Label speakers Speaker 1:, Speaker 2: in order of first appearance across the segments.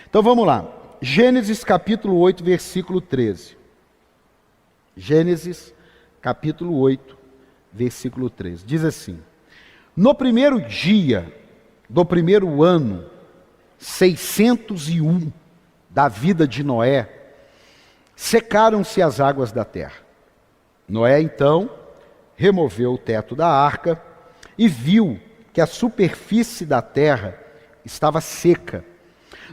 Speaker 1: Então vamos lá. Gênesis capítulo 8, versículo 13. Gênesis capítulo 8, versículo 13. Diz assim: no primeiro dia do primeiro ano, 601 da vida de Noé, secaram-se as águas da terra. Noé, então, removeu o teto da arca e viu que a superfície da terra estava seca.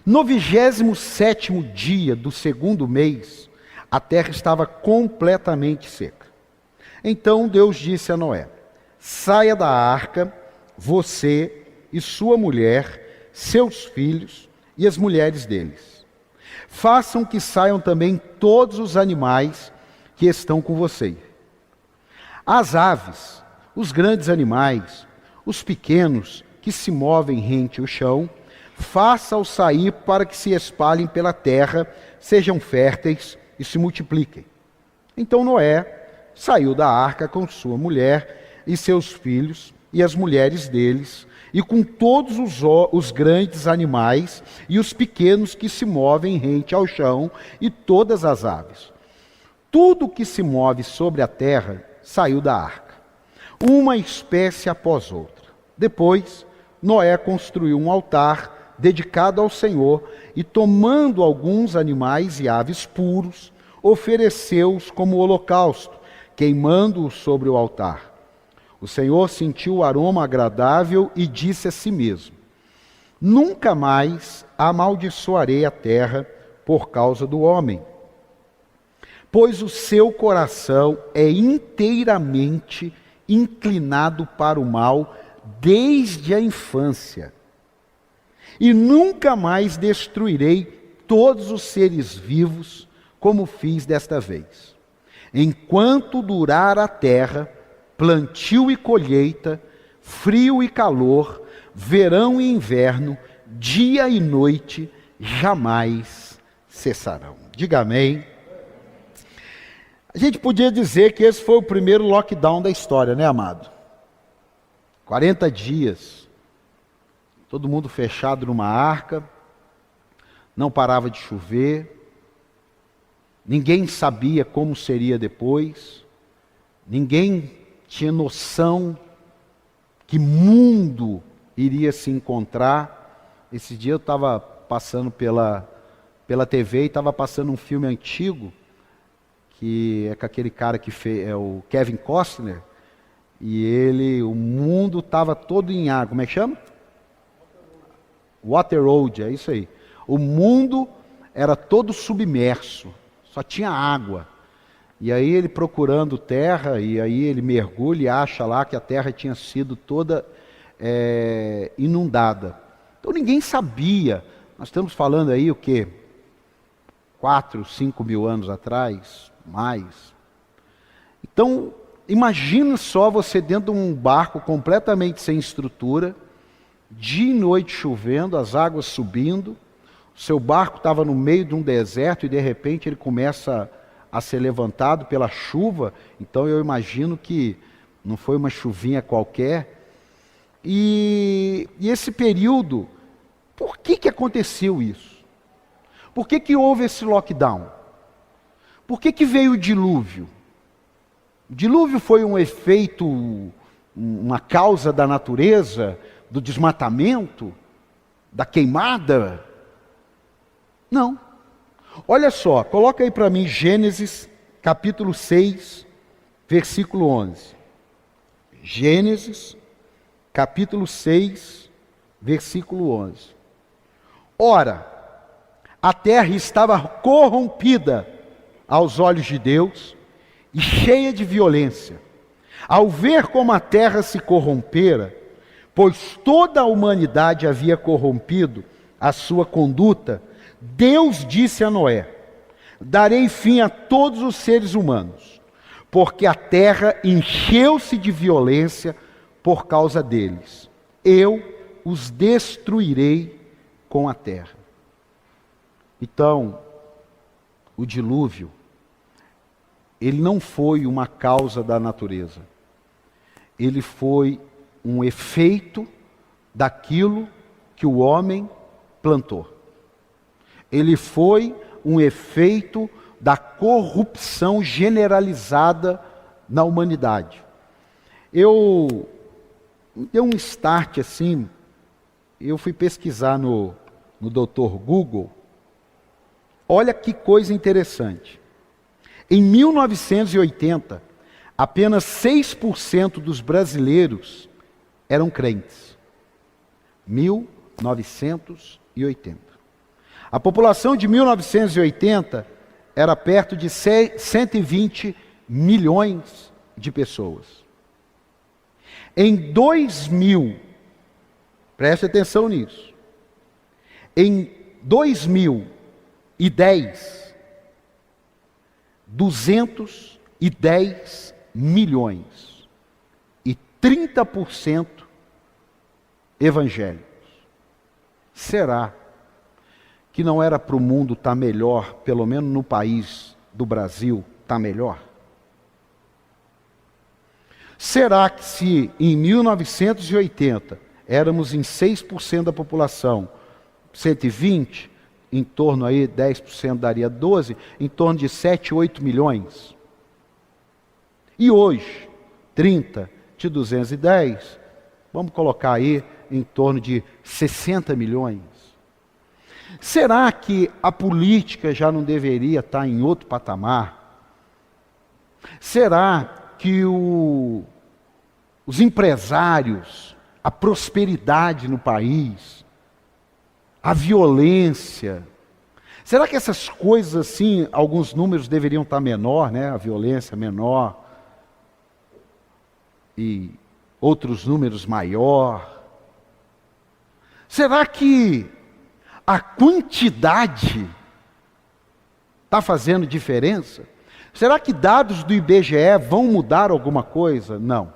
Speaker 1: No 27º dia do segundo mês, a terra estava completamente seca. Então Deus disse a Noé: saia da arca, você e sua mulher, seus filhos e as mulheres deles. Façam que saiam também todos os animais que estão com você. As aves, os grandes animais, os pequenos que se movem rente ao chão, faça-os sair para que se espalhem pela terra, sejam férteis e se multipliquem. Então Noé saiu da arca com sua mulher e seus filhos e as mulheres deles, e com todos os grandes animais e os pequenos que se movem rente ao chão e todas as aves. Tudo que se move sobre a terra saiu da arca, uma espécie após outra. Depois, Noé construiu um altar dedicado ao Senhor e, tomando alguns animais e aves puros, ofereceu-os como holocausto, queimando-os sobre o altar. O Senhor sentiu o aroma agradável e disse a si mesmo: nunca mais amaldiçoarei a terra por causa do homem, pois o seu coração é inteiramente inclinado para o mal desde a infância. E nunca mais destruirei todos os seres vivos como fiz desta vez. Enquanto durar a terra, plantio e colheita, frio e calor, verão e inverno, dia e noite, jamais cessarão. Diga amém. A gente podia dizer que esse foi o primeiro lockdown da história, né, amado? 40 dias, todo mundo fechado numa arca, não parava de chover, ninguém sabia como seria depois, ninguém tinha noção que mundo iria se encontrar. Esse dia eu estava passando pela TV e estava passando um filme antigo, que é com aquele cara que fez, é o Kevin Costner, e o mundo estava todo em água. Como é que chama? Waterworld, é isso aí. O mundo era todo submerso, só tinha água. E aí ele procurando terra, e aí ele mergulha e acha lá que a terra tinha sido toda inundada. Então ninguém sabia. Nós estamos falando aí o quê? 4, 5 mil anos atrás, mais. Então, imagina só você dentro de um barco completamente sem estrutura, dia e noite chovendo, as águas subindo, o seu barco estava no meio de um deserto e de repente ele começa a ser levantado pela chuva. Então eu imagino que não foi uma chuvinha qualquer. E esse período, por que aconteceu isso? Por que houve esse lockdown? Por que veio o dilúvio? O dilúvio foi um efeito, uma causa da natureza, do desmatamento, da queimada? Não. Olha só, coloca aí para mim Gênesis capítulo 6, versículo 11. Gênesis capítulo 6, versículo 11. Ora, a terra estava corrompida aos olhos de Deus e cheia de violência. Ao ver como a terra se corrompera, pois toda a humanidade havia corrompido a sua conduta, Deus disse a Noé: darei fim a todos os seres humanos, porque a terra encheu-se de violência por causa deles. Eu os destruirei com a terra. Então, o dilúvio, ele não foi uma causa da natureza. Ele foi um efeito daquilo que o homem plantou. Ele foi um efeito da corrupção generalizada na humanidade. Deu um start assim, eu fui pesquisar no Dr. Google. Olha que coisa interessante. Em 1980, apenas 6% dos brasileiros eram crentes. 1980. A população de 1980 era perto de 120 milhões de pessoas. Em 2000, preste atenção nisso, em 2010, 210 milhões e 30% evangélicos. Será que não era para o mundo estar melhor, pelo menos no país do Brasil, estar melhor? Será que se em 1980 éramos em 6% da população, 120, em torno aí 10% daria 12, em torno de 7, 8 milhões? E hoje, 30 de 210, vamos colocar aí em torno de 60 milhões. Será que a política já não deveria estar em outro patamar? Será que os empresários, a prosperidade no país, a violência, será que essas coisas assim, alguns números deveriam estar menor, né? A violência menor e outros números maior? Será que a quantidade está fazendo diferença? Será que dados do IBGE vão mudar alguma coisa? Não,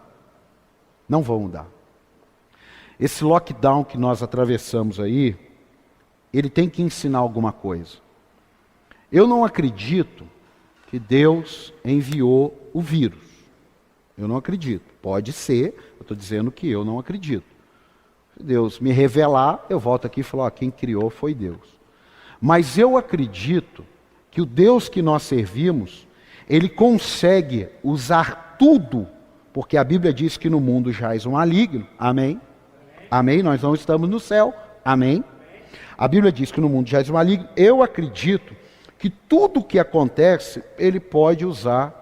Speaker 1: não vão mudar. Esse lockdown que nós atravessamos aí, ele tem que ensinar alguma coisa. Eu não acredito que Deus enviou o vírus. Eu não acredito. Pode ser, eu estou dizendo que eu não acredito. Se Deus me revelar, eu volto aqui e falo, quem criou foi Deus. Mas eu acredito que o Deus que nós servimos, Ele consegue usar tudo, porque a Bíblia diz que no mundo jaz um maligno. Amém? Amém? Nós não estamos no céu. Amém? A Bíblia diz que no mundo jaz um maligno. Eu acredito que tudo o que acontece, Ele pode usar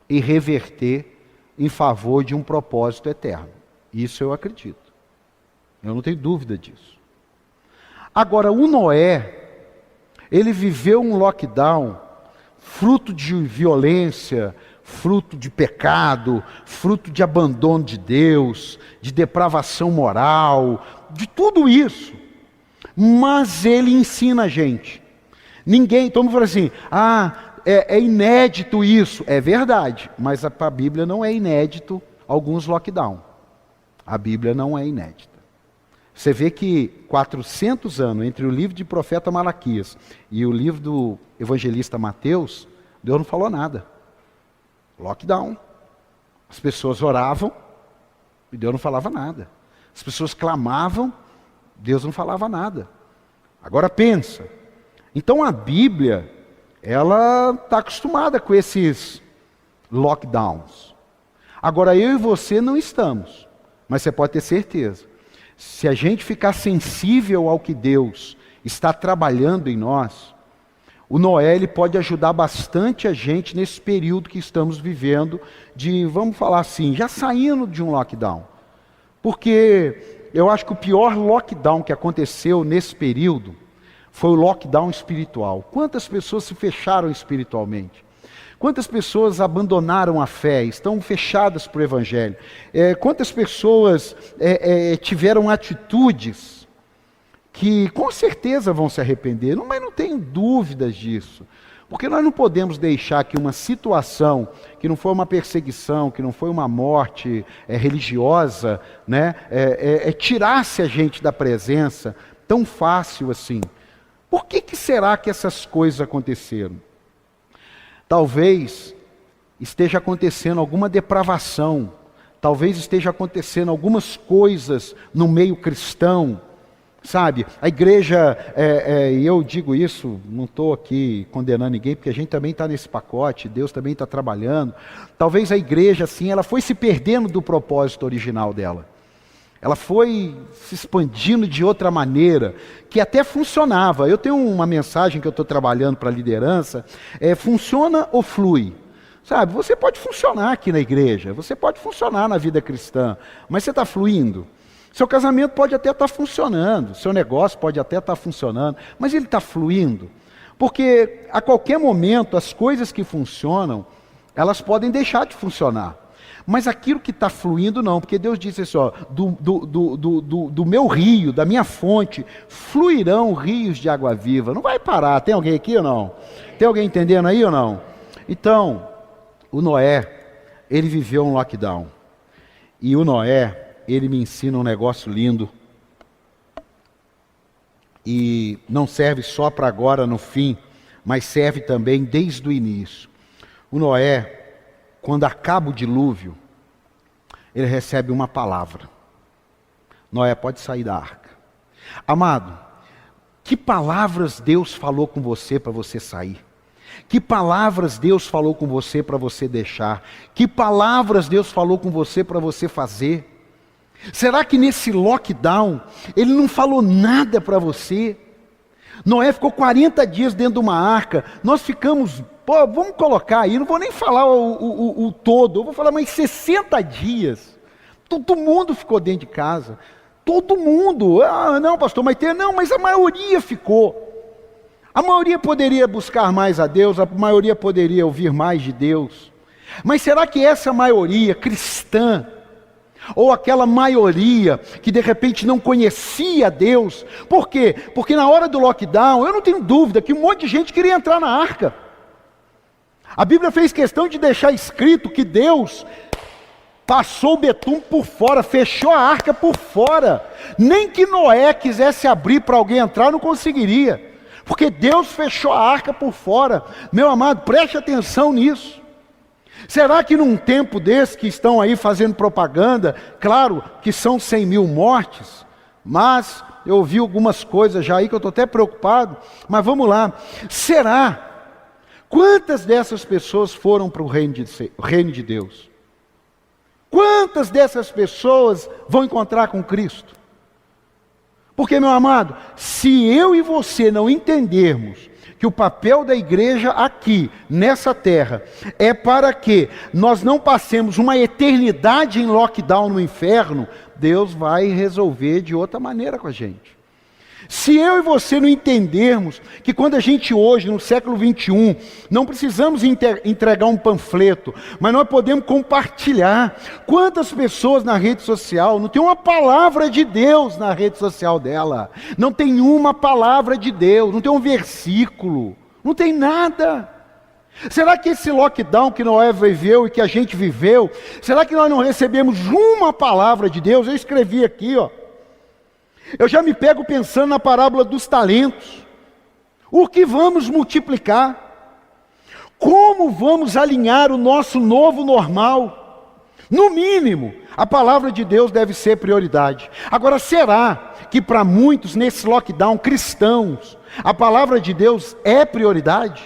Speaker 1: e reverter em favor de um propósito eterno. Isso eu acredito. Eu não tenho dúvida disso. Agora, o Noé, ele viveu um lockdown, fruto de violência, fruto de pecado, fruto de abandono de Deus, de depravação moral, de tudo isso. Mas ele ensina a gente. Ninguém, todo mundo fala assim, é inédito isso. É verdade, mas para a Bíblia não é inédito alguns lockdown. A Bíblia não é inédita. Você vê que 400 anos entre o livro de profeta Malaquias e o livro do evangelista Mateus, Deus não falou nada. Lockdown. As pessoas oravam e Deus não falava nada. As pessoas clamavam, Deus não falava nada. Agora pensa. Então a Bíblia, ela está acostumada com esses lockdowns. Agora eu e você não estamos. Mas você pode ter certeza. Se a gente ficar sensível ao que Deus está trabalhando em nós, o Noé ele pode ajudar bastante a gente nesse período que estamos vivendo de, vamos falar assim, já saindo de um lockdown. Porque eu acho que o pior lockdown que aconteceu nesse período foi o lockdown espiritual. Quantas pessoas se fecharam espiritualmente? Quantas pessoas abandonaram a fé, estão fechadas para o Evangelho? Quantas pessoas tiveram atitudes que com certeza vão se arrepender? Mas não tenho dúvidas disso. Porque nós não podemos deixar que uma situação, que não foi uma perseguição, que não foi uma morte religiosa, né, tirasse a gente da presença tão fácil assim. Por que será que essas coisas aconteceram? Talvez esteja acontecendo alguma depravação, talvez esteja acontecendo algumas coisas no meio cristão, Sabe, a igreja, e eu digo isso, não estou aqui condenando ninguém, porque a gente também está nesse pacote, Deus também está trabalhando. Talvez a igreja, assim, ela foi se perdendo do propósito original dela. Ela foi se expandindo de outra maneira, que até funcionava. Eu tenho uma mensagem que eu estou trabalhando para a liderança, funciona ou flui? Sabe, você pode funcionar aqui na igreja, você pode funcionar na vida cristã, mas você está fluindo? Seu casamento pode até estar funcionando, seu negócio pode até estar funcionando, mas ele está fluindo? Porque a qualquer momento as coisas que funcionam, elas podem deixar de funcionar. Mas aquilo que está fluindo não, porque Deus disse assim, ó, do meu rio, da minha fonte, fluirão rios de água viva. Não vai parar, tem alguém aqui ou não? Tem alguém entendendo aí ou não? Então, o Noé, ele viveu um lockdown. E o Noé, ele me ensina um negócio lindo. E não serve só para agora no fim, mas serve também desde o início. O Noé, quando acaba o dilúvio, ele recebe uma palavra. Noé, pode sair da arca. Amado, que palavras Deus falou com você para você sair? Que palavras Deus falou com você para você deixar? Que palavras Deus falou com você para você fazer? Será que nesse lockdown, ele não falou nada para você? Noé ficou 40 dias dentro de uma arca, nós ficamos, vamos colocar aí, não vou nem falar o todo, eu vou falar mais 60 dias. Todo mundo ficou dentro de casa, todo mundo. Não pastor, mas a maioria ficou. A maioria poderia buscar mais a Deus, a maioria poderia ouvir mais de Deus. Mas será que essa maioria cristã, ou aquela maioria que de repente não conhecia Deus? Por quê? Porque na hora do lockdown, eu não tenho dúvida que um monte de gente queria entrar na arca. A Bíblia fez questão de deixar escrito que Deus passou o betume por fora, fechou a arca por fora. Nem que Noé quisesse abrir para alguém entrar, não conseguiria. Porque Deus fechou a arca por fora. Meu amado, preste atenção nisso. Será que num tempo desse que estão aí fazendo propaganda, claro que são 100 mil mortes, mas eu ouvi algumas coisas já aí que eu estou até preocupado, mas vamos lá. Será? Quantas dessas pessoas foram para o reino de Deus? Quantas dessas pessoas vão encontrar com Cristo? Porque, meu amado, se eu e você não entendermos que o papel da igreja aqui, nessa terra, é para que nós não passemos uma eternidade em lockdown no inferno, Deus vai resolver de outra maneira com a gente. Se eu e você não entendermos que quando a gente hoje, no século 21, não precisamos entregar um panfleto, mas nós podemos compartilhar. Quantas pessoas na rede social não tem uma palavra de Deus na rede social dela? Não tem uma palavra de Deus, não tem um versículo, não tem nada. Será que esse lockdown que Noé viveu e que a gente viveu, será que nós não recebemos uma palavra de Deus? Eu escrevi aqui, ó. Eu já me pego pensando na parábola dos talentos. O que vamos multiplicar? Como vamos alinhar o nosso novo normal? No mínimo, a palavra de Deus deve ser prioridade. Agora, será que para muitos nesse lockdown cristãos, a palavra de Deus é prioridade?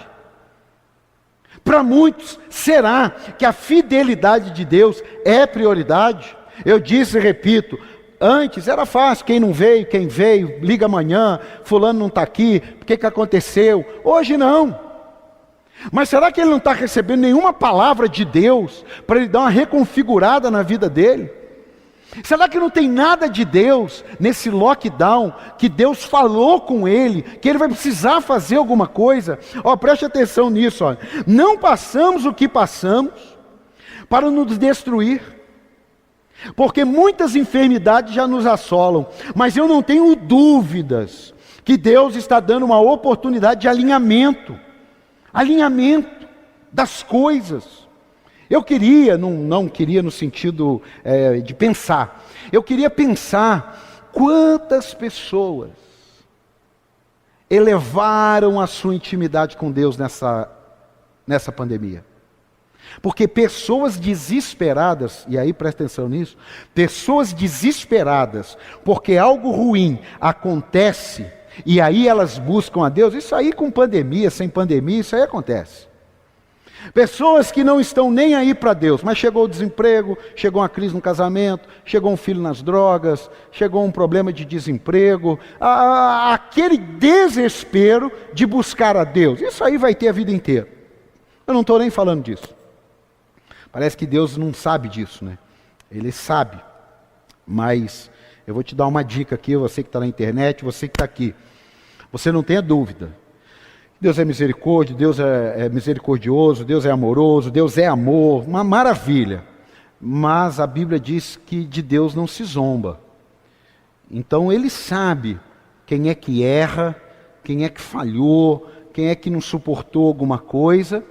Speaker 1: Para muitos, será que a fidelidade de Deus é prioridade? Eu disse e repito, antes era fácil, quem não veio, quem veio, liga amanhã, fulano não está aqui, o que aconteceu? Hoje não. Mas será que ele não está recebendo nenhuma palavra de Deus para ele dar uma reconfigurada na vida dele? Será que não tem nada de Deus nesse lockdown, que Deus falou com ele, que ele vai precisar fazer alguma coisa? Preste atenção nisso, não passamos o que passamos para nos destruir. Porque muitas enfermidades já nos assolam, mas eu não tenho dúvidas que Deus está dando uma oportunidade de alinhamento das coisas. Eu queria, não queria no sentido de pensar, eu queria pensar quantas pessoas elevaram a sua intimidade com Deus nessa pandemia. Porque pessoas desesperadas, e aí presta atenção nisso, pessoas desesperadas, porque algo ruim acontece, e aí elas buscam a Deus, isso aí com pandemia, sem pandemia, isso aí acontece. Pessoas que não estão nem aí para Deus, mas chegou o desemprego, chegou uma crise no casamento, chegou um filho nas drogas, chegou um problema de desemprego, aquele desespero de buscar a Deus, isso aí vai ter a vida inteira. Eu não estou nem falando disso. Parece que Deus não sabe disso, né? Ele sabe, mas eu vou te dar uma dica aqui, você que está na internet, você que está aqui. Você não tenha dúvida. Deus é misericórdia, Deus é misericordioso, Deus é amoroso, Deus é amor, uma maravilha. Mas a Bíblia diz que de Deus não se zomba. Então Ele sabe quem é que erra, quem é que falhou, quem é que não suportou alguma coisa,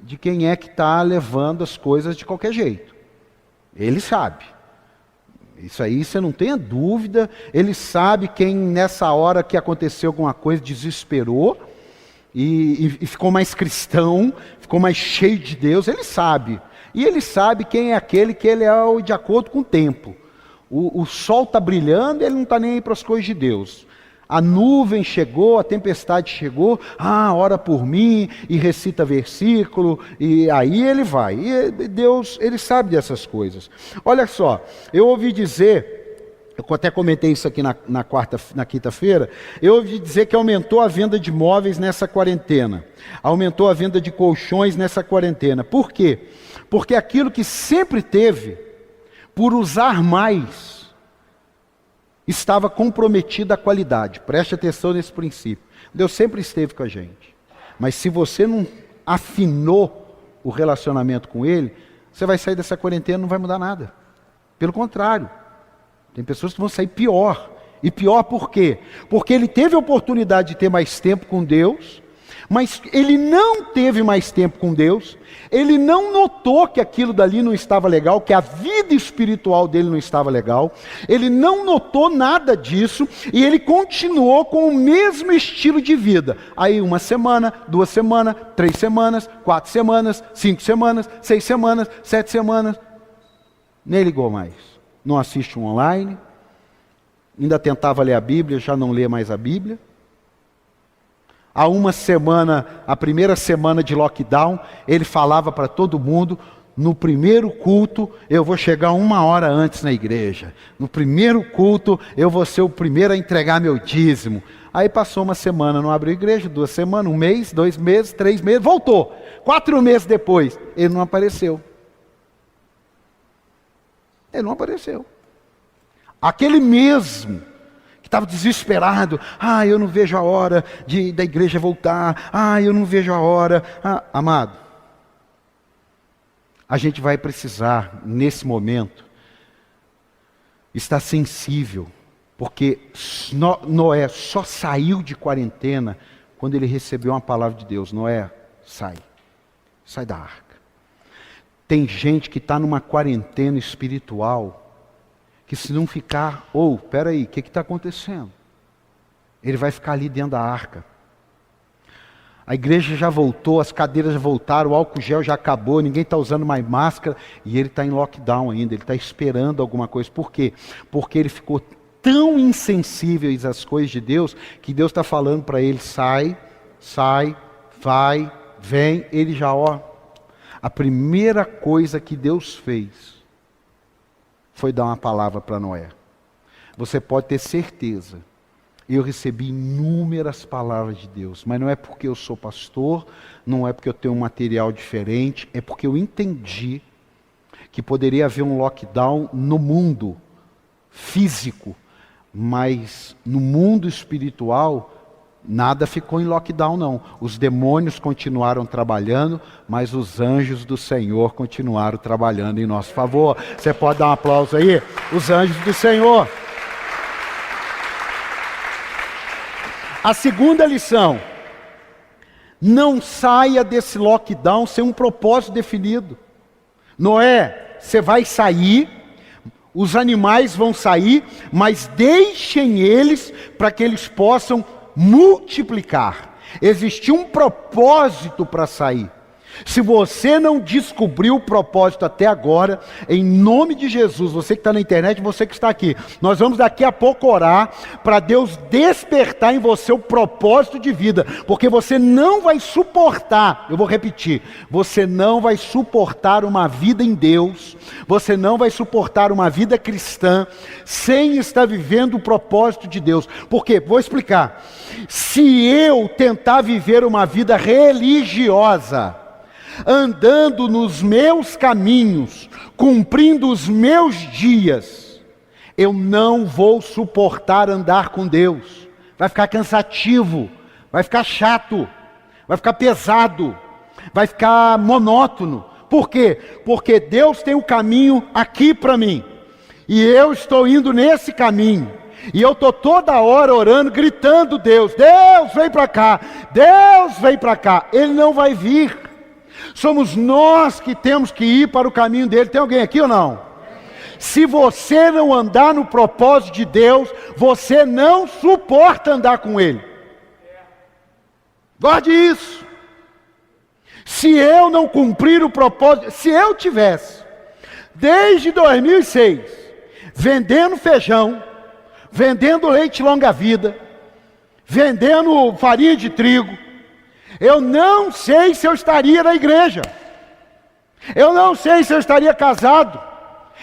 Speaker 1: de quem é que está levando as coisas de qualquer jeito. Ele sabe. Isso aí você não tenha dúvida. Ele sabe quem nessa hora que aconteceu alguma coisa desesperou e ficou mais cristão, ficou mais cheio de Deus. Ele sabe. E ele sabe quem é aquele que ele é de acordo com o tempo. O sol está brilhando e ele não está nem aí para as coisas de Deus. A nuvem chegou, a tempestade chegou, ora por mim, e recita versículo, e aí ele vai. E Deus, Ele sabe dessas coisas. Olha só, eu ouvi dizer, eu até comentei isso aqui na quinta-feira, eu ouvi dizer que aumentou a venda de móveis nessa quarentena, aumentou a venda de colchões nessa quarentena. Por quê? Porque aquilo que sempre teve, por usar mais, estava comprometida a qualidade. Preste atenção nesse princípio. Deus sempre esteve com a gente. Mas se você não afinou o relacionamento com Ele, você vai sair dessa quarentena e não vai mudar nada. Pelo contrário. Tem pessoas que vão sair pior. E pior por quê? Porque ele teve a oportunidade de ter mais tempo com Deus, mas ele não teve mais tempo com Deus, ele não notou que aquilo dali não estava legal, que a vida espiritual dele não estava legal, ele não notou nada disso, e ele continuou com o mesmo estilo de vida. Aí 1 semana, 2 semanas, 3 semanas, 4 semanas, 5 semanas, 6 semanas, 7 semanas, nem ligou mais. Não assiste um online, ainda tentava ler a Bíblia, já não lê mais a Bíblia. Há 1 semana, a primeira semana de lockdown, ele falava para todo mundo: no primeiro culto eu vou chegar 1 hora antes na igreja. No primeiro culto eu vou ser o primeiro a entregar meu dízimo. Aí passou 1 semana, não abriu igreja, 2 semanas, 1 mês, 2 meses, 3 meses, voltou. 4 meses depois, ele não apareceu. Ele não apareceu. Aquele mesmo estava desesperado, eu não vejo a hora da igreja voltar, eu não vejo a hora. Amado, a gente vai precisar, nesse momento, estar sensível, porque Noé só saiu de quarentena quando ele recebeu uma palavra de Deus. Noé, sai da arca. Tem gente que está numa quarentena espiritual, que se não ficar, peraí, o que está acontecendo? Ele vai ficar ali dentro da arca. A igreja já voltou, as cadeiras já voltaram, o álcool gel já acabou, ninguém está usando mais máscara, e ele está em lockdown ainda, ele está esperando alguma coisa. Por quê? Porque ele ficou tão insensível às coisas de Deus, que Deus está falando para ele: sai, vai, vem. Ele já, a primeira coisa que Deus fez foi dar uma palavra para Noé. Você pode ter certeza, eu recebi inúmeras palavras de Deus, mas não é porque eu sou pastor, não é porque eu tenho um material diferente, é porque eu entendi que poderia haver um lockdown no mundo físico, mas no mundo espiritual, nada ficou em lockdown não. Os demônios continuaram trabalhando, mas os anjos do Senhor continuaram trabalhando em nosso favor. Você pode dar um aplauso aí? Os anjos do Senhor. A segunda lição: não saia desse lockdown sem um propósito definido. Noé, você vai sair, os animais vão sair, mas deixem eles para que eles possam multiplicar. Existia um propósito para sair. Se você não descobriu o propósito até agora, em nome de Jesus, você que está na internet, você que está aqui, nós vamos daqui a pouco orar para Deus despertar em você o propósito de vida, porque você não vai suportar, eu vou repetir, você não vai suportar uma vida em Deus, você não vai suportar uma vida cristã sem estar vivendo o propósito de Deus. Por quê? Vou explicar. Se eu tentar viver uma vida religiosa, andando nos meus caminhos, cumprindo os meus dias, eu não vou suportar andar com Deus. Vai ficar cansativo, vai ficar chato, vai ficar pesado, vai ficar monótono. Por quê? Porque Deus tem o caminho aqui para mim, e eu estou indo nesse caminho, e eu estou toda hora orando, gritando: Deus, Deus vem para cá, Deus vem para cá. Ele não vai vir. Somos nós que temos que ir para o caminho dele. Tem alguém aqui ou não? Se você não andar no propósito de Deus, você não suporta andar com ele. Guarde isso. Se eu não cumprir o propósito, se eu tivesse, desde 2006, vendendo feijão, vendendo leite longa-vida, vendendo farinha de trigo, eu não sei se eu estaria na igreja, eu não sei se eu estaria casado,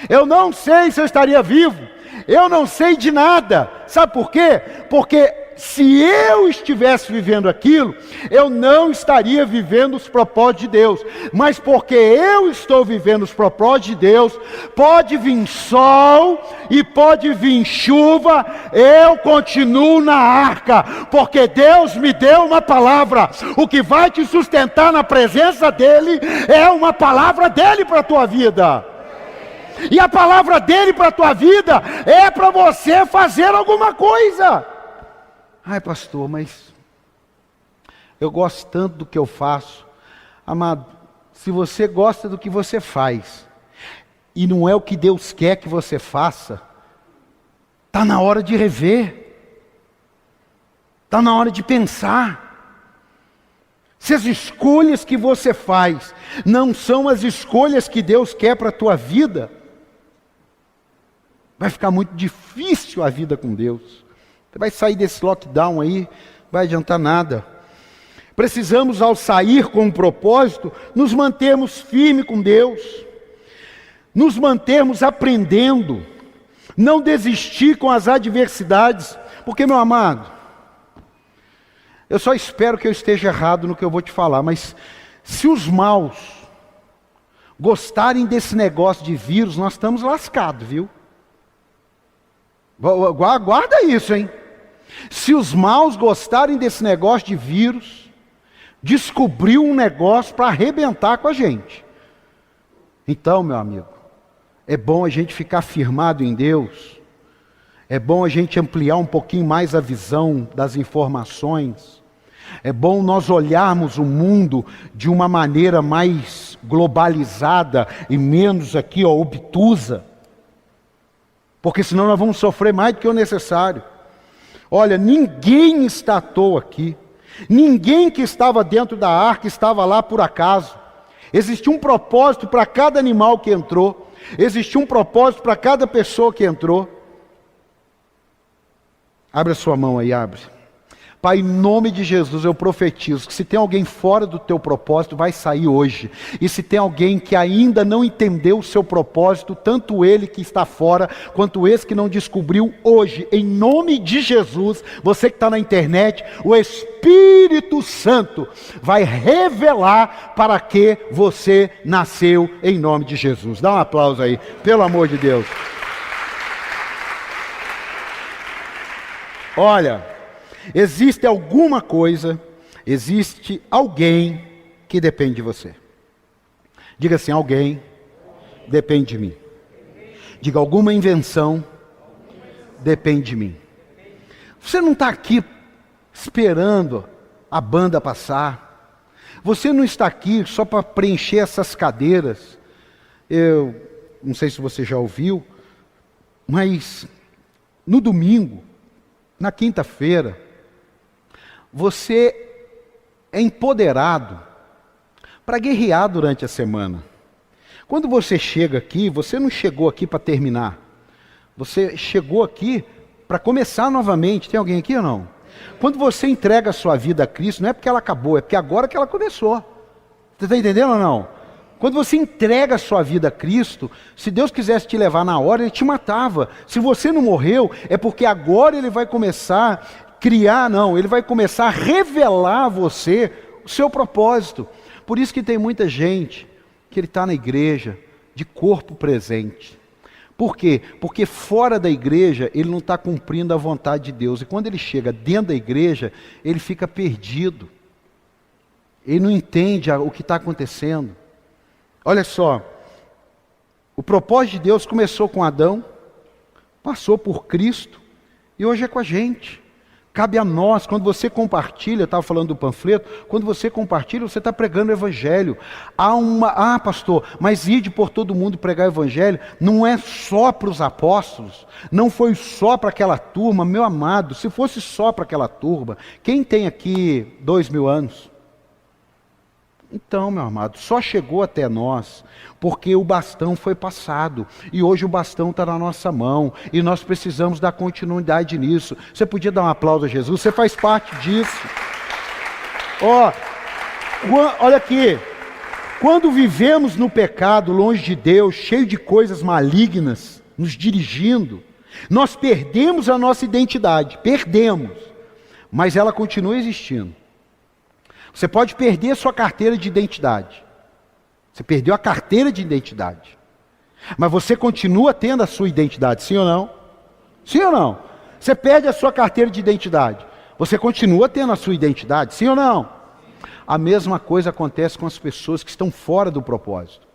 Speaker 1: eu não sei se eu estaria vivo, eu não sei de nada. Sabe por quê? Porque se eu estivesse vivendo aquilo, eu não estaria vivendo os propósitos de Deus. Mas porque eu estou vivendo os propósitos de Deus, pode vir sol e pode vir chuva, eu continuo na arca, porque Deus me deu uma palavra. O que vai te sustentar na presença dEle é uma palavra dEle para a tua vida. E a palavra dEle para a tua vida é para você fazer alguma coisa. Ai, pastor, mas eu gosto tanto do que eu faço. Amado, se você gosta do que você faz, e não é o que Deus quer que você faça, está na hora de rever, está na hora de pensar. Se as escolhas que você faz não são as escolhas que Deus quer para a tua vida, vai ficar muito difícil a vida com Deus. Você vai sair desse lockdown aí, não vai adiantar nada. Precisamos, ao sair com um propósito, nos mantermos firmes com Deus, nos mantermos aprendendo, não desistir com as adversidades, porque, meu amado, eu só espero que eu esteja errado no que eu vou te falar, mas se os maus gostarem desse negócio de vírus, nós estamos lascados, viu? Guarda isso, hein? Se os maus gostarem desse negócio de vírus, descobriu um negócio para arrebentar com a gente. Então, meu amigo, é bom a gente ficar firmado em Deus, é bom a gente ampliar um pouquinho mais a visão das informações, é bom nós olharmos o mundo de uma maneira mais globalizada e menos aqui, obtusa, porque senão nós vamos sofrer mais do que o necessário. Olha, ninguém está à toa aqui. Ninguém que estava dentro da arca estava lá por acaso. Existia um propósito para cada animal que entrou. Existia um propósito para cada pessoa que entrou. Abre a sua mão aí, abre. Pai, em nome de Jesus, eu profetizo que se tem alguém fora do teu propósito, vai sair hoje. E se tem alguém que ainda não entendeu o seu propósito, tanto ele que está fora, quanto esse que não descobriu hoje, em nome de Jesus, você que está na internet, o Espírito Santo vai revelar para que você nasceu em nome de Jesus. Dá um aplauso aí, pelo amor de Deus. Olha, existe alguma coisa, existe alguém que depende de você. Diga assim: alguém depende de mim. Diga: alguma invenção depende de mim. Você não está aqui esperando a banda passar. Você não está aqui só para preencher essas cadeiras. Eu não sei se você já ouviu, mas no domingo, na quinta-feira, você é empoderado para guerrear durante a semana. Quando você chega aqui, você não chegou aqui para terminar. Você chegou aqui para começar novamente. Tem alguém aqui ou não? Quando você entrega a sua vida a Cristo, não é porque ela acabou, é porque agora que ela começou. Você está entendendo ou não? Quando você entrega a sua vida a Cristo, se Deus quisesse te levar na hora, Ele te matava. Se você não morreu, é porque agora Ele vai começar a criar, Ele vai começar a revelar a você o seu propósito. Por isso que tem muita gente que ele está na igreja de corpo presente. Por quê? Porque fora da igreja ele não está cumprindo a vontade de Deus. E quando ele chega dentro da igreja, ele fica perdido. Ele não entende o que está acontecendo. Olha só, o propósito de Deus começou com Adão, passou por Cristo e hoje é com a gente. Cabe a nós, quando você compartilha, eu estava falando do panfleto, quando você compartilha, você está pregando o evangelho. Pastor, mas ide por todo mundo pregar o evangelho, não é só para os apóstolos, não foi só para aquela turma, meu amado, se fosse só para aquela turma, quem tem aqui 2000 anos? Então, meu amado, só chegou até nós porque o bastão foi passado e hoje o bastão está na nossa mão e nós precisamos dar continuidade nisso. Você podia dar um aplauso a Jesus? Você faz parte disso. Olha aqui, quando vivemos no pecado, longe de Deus, cheio de coisas malignas nos dirigindo, nós perdemos a nossa identidade, mas ela continua existindo. Você pode perder a sua carteira de identidade. Você perdeu a carteira de identidade. Mas você continua tendo a sua identidade, sim ou não? Sim ou não? Você perde a sua carteira de identidade. Você continua tendo a sua identidade, sim ou não? A mesma coisa acontece com as pessoas que estão fora do propósito.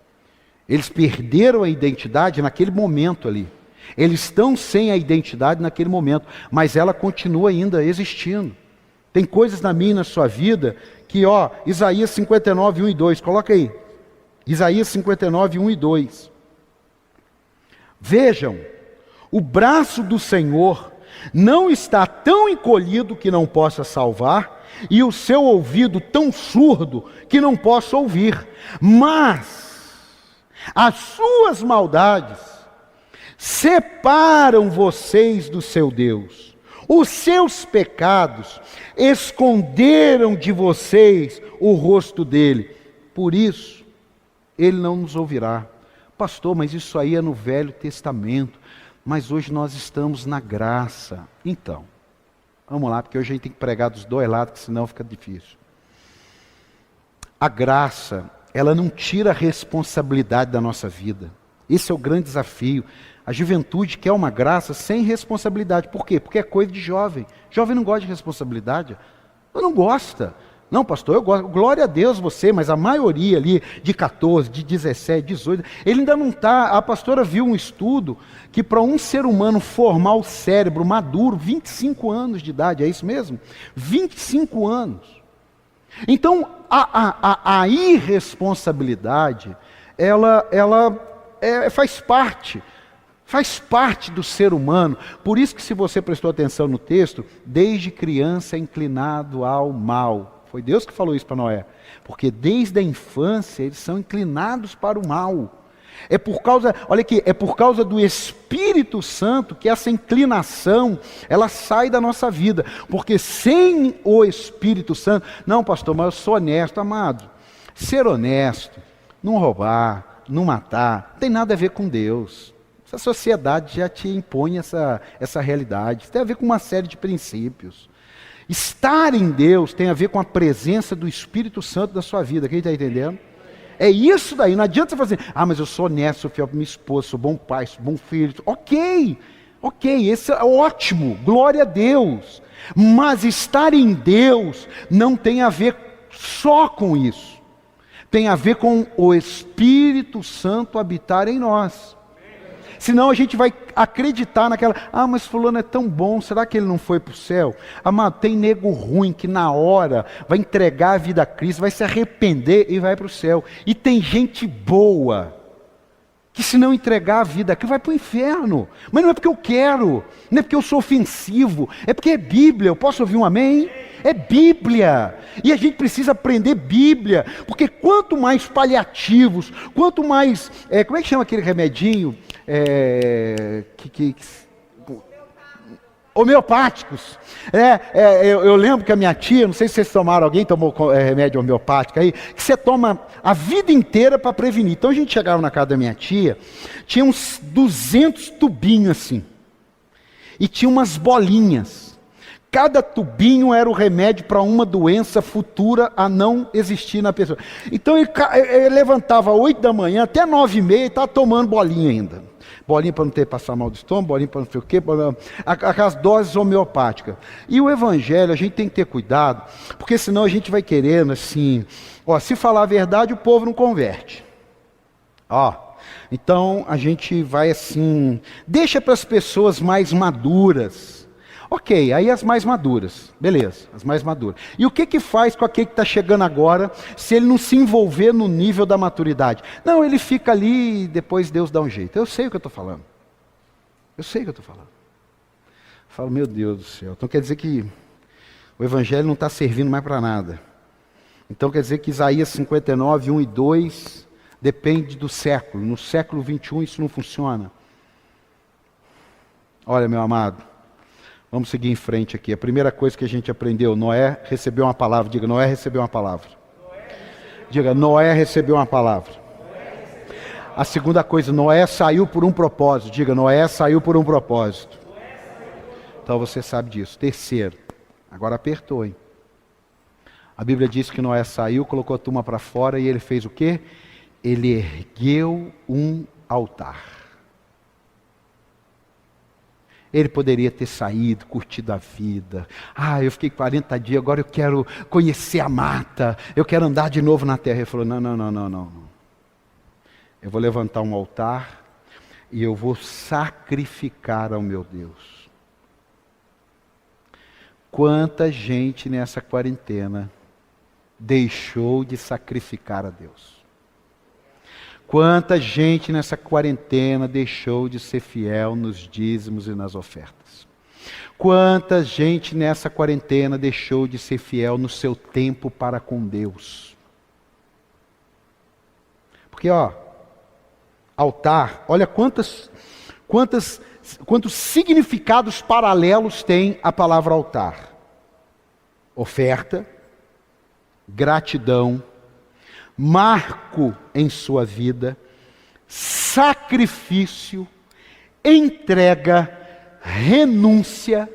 Speaker 1: Eles perderam a identidade naquele momento ali. Eles estão sem a identidade naquele momento, mas ela continua ainda existindo. Tem coisas na minha e na sua vida que, Isaías 59, 1 e 2, coloca aí. Isaías 59, 1 e 2. Vejam, o braço do Senhor não está tão encolhido que não possa salvar, e o seu ouvido tão surdo que não possa ouvir. Mas as suas maldades separam vocês do seu Deus. Os seus pecados esconderam de vocês o rosto dele. Por isso, ele não nos ouvirá. Pastor, mas isso aí é no Velho Testamento. Mas hoje nós estamos na graça. Então, vamos lá, porque hoje a gente tem que pregar dos dois lados, que senão fica difícil. A graça, ela não tira a responsabilidade da nossa vida. Esse é o grande desafio. A juventude quer uma graça sem responsabilidade. Por quê? Porque é coisa de jovem. Jovem não gosta de responsabilidade. Não gosta. Não, pastor, eu gosto. Glória a Deus você, mas a maioria ali de 14, de 17, 18, ele ainda não está. A pastora viu um estudo que para um ser humano formar o cérebro maduro, 25 anos de idade, é isso mesmo? 25 anos. Então, a irresponsabilidade, ela faz parte do ser humano. Por isso que, se você prestou atenção no texto, desde criança é inclinado ao mal. Foi Deus que falou isso para Noé. Porque desde a infância eles são inclinados para o mal. É por causa do Espírito Santo que essa inclinação, ela sai da nossa vida. Porque sem o Espírito Santo, não, pastor, mas eu sou honesto, amado. Ser honesto, não roubar, não matar, não tem nada a ver com Deus. Essa sociedade já te impõe essa realidade. Isso tem a ver com uma série de princípios. Estar em Deus tem a ver com a presença do Espírito Santo da sua vida. Quem está entendendo? É isso daí. Não adianta você fazer, mas eu sou honesto, sou fiel para minha esposa, sou bom pai, sou bom filho. Ok, esse é ótimo, glória a Deus. Mas estar em Deus não tem a ver só com isso. Tem a ver com o Espírito Santo habitar em nós. Senão a gente vai acreditar naquela, mas fulano é tão bom, será que ele não foi para o céu? Amado, tem nego ruim que na hora vai entregar a vida a Cristo, vai se arrepender e vai para o céu. E tem gente boa, que que se não entregar a vida aqui vai para o inferno. Mas não é porque eu quero, não é porque eu sou ofensivo, é porque é Bíblia. Eu posso ouvir um amém? É Bíblia. E a gente precisa aprender Bíblia, porque quanto mais paliativos, quanto mais, como é que chama aquele remedinho? Homeopáticos. Eu lembro que a minha tia, não sei se vocês tomaram, alguém tomou remédio homeopático aí, que você toma a vida inteira para prevenir. Então a gente chegava na casa da minha tia, tinha uns 200 tubinhos assim, e tinha umas bolinhas. Cada tubinho era o remédio para uma doença futura a não existir na pessoa. Então ele levantava às 8 da manhã até 9h30 e estava tomando bolinha ainda. Bolinha para não ter passar mal do estômago, bolinha para não sei o quê, aquelas doses homeopáticas. E o evangelho, a gente tem que ter cuidado, porque senão a gente vai querendo assim, se falar a verdade, o povo não converte. Então a gente vai assim, deixa para as pessoas mais maduras. Ok, aí as mais maduras, beleza, as mais maduras. E o que faz com aquele que está chegando agora, se ele não se envolver no nível da maturidade? Não, ele fica ali e depois Deus dá um jeito. Eu sei o que eu estou falando. Eu sei o que eu estou falando. Eu falo, meu Deus do céu. Então quer dizer que o Evangelho não está servindo mais para nada. Então quer dizer que Isaías 59, 1 e 2, depende do século. No século 21 isso não funciona. Olha, meu amado. Vamos seguir em frente aqui. A primeira coisa que a gente aprendeu, Noé recebeu uma palavra. Diga, Noé recebeu uma palavra. Diga, Noé recebeu uma palavra. A segunda coisa, Noé saiu por um propósito. Diga, Noé saiu por um propósito. Então você sabe disso. Terceiro, agora apertou, hein? A Bíblia diz que Noé saiu, colocou a turma para fora e ele fez o quê? Ele ergueu um altar. Ele poderia ter saído, curtido a vida. Eu fiquei 40 dias, agora eu quero conhecer a mata. Eu quero andar de novo na terra. Ele falou, não. Eu vou levantar um altar e eu vou sacrificar ao meu Deus. Quanta gente nessa quarentena deixou de sacrificar a Deus. Quanta gente nessa quarentena deixou de ser fiel nos dízimos e nas ofertas. Quanta gente nessa quarentena deixou de ser fiel no seu tempo para com Deus. Porque, altar, olha quantos significados paralelos tem a palavra altar. Oferta, gratidão, marco em sua vida, sacrifício, entrega, renúncia.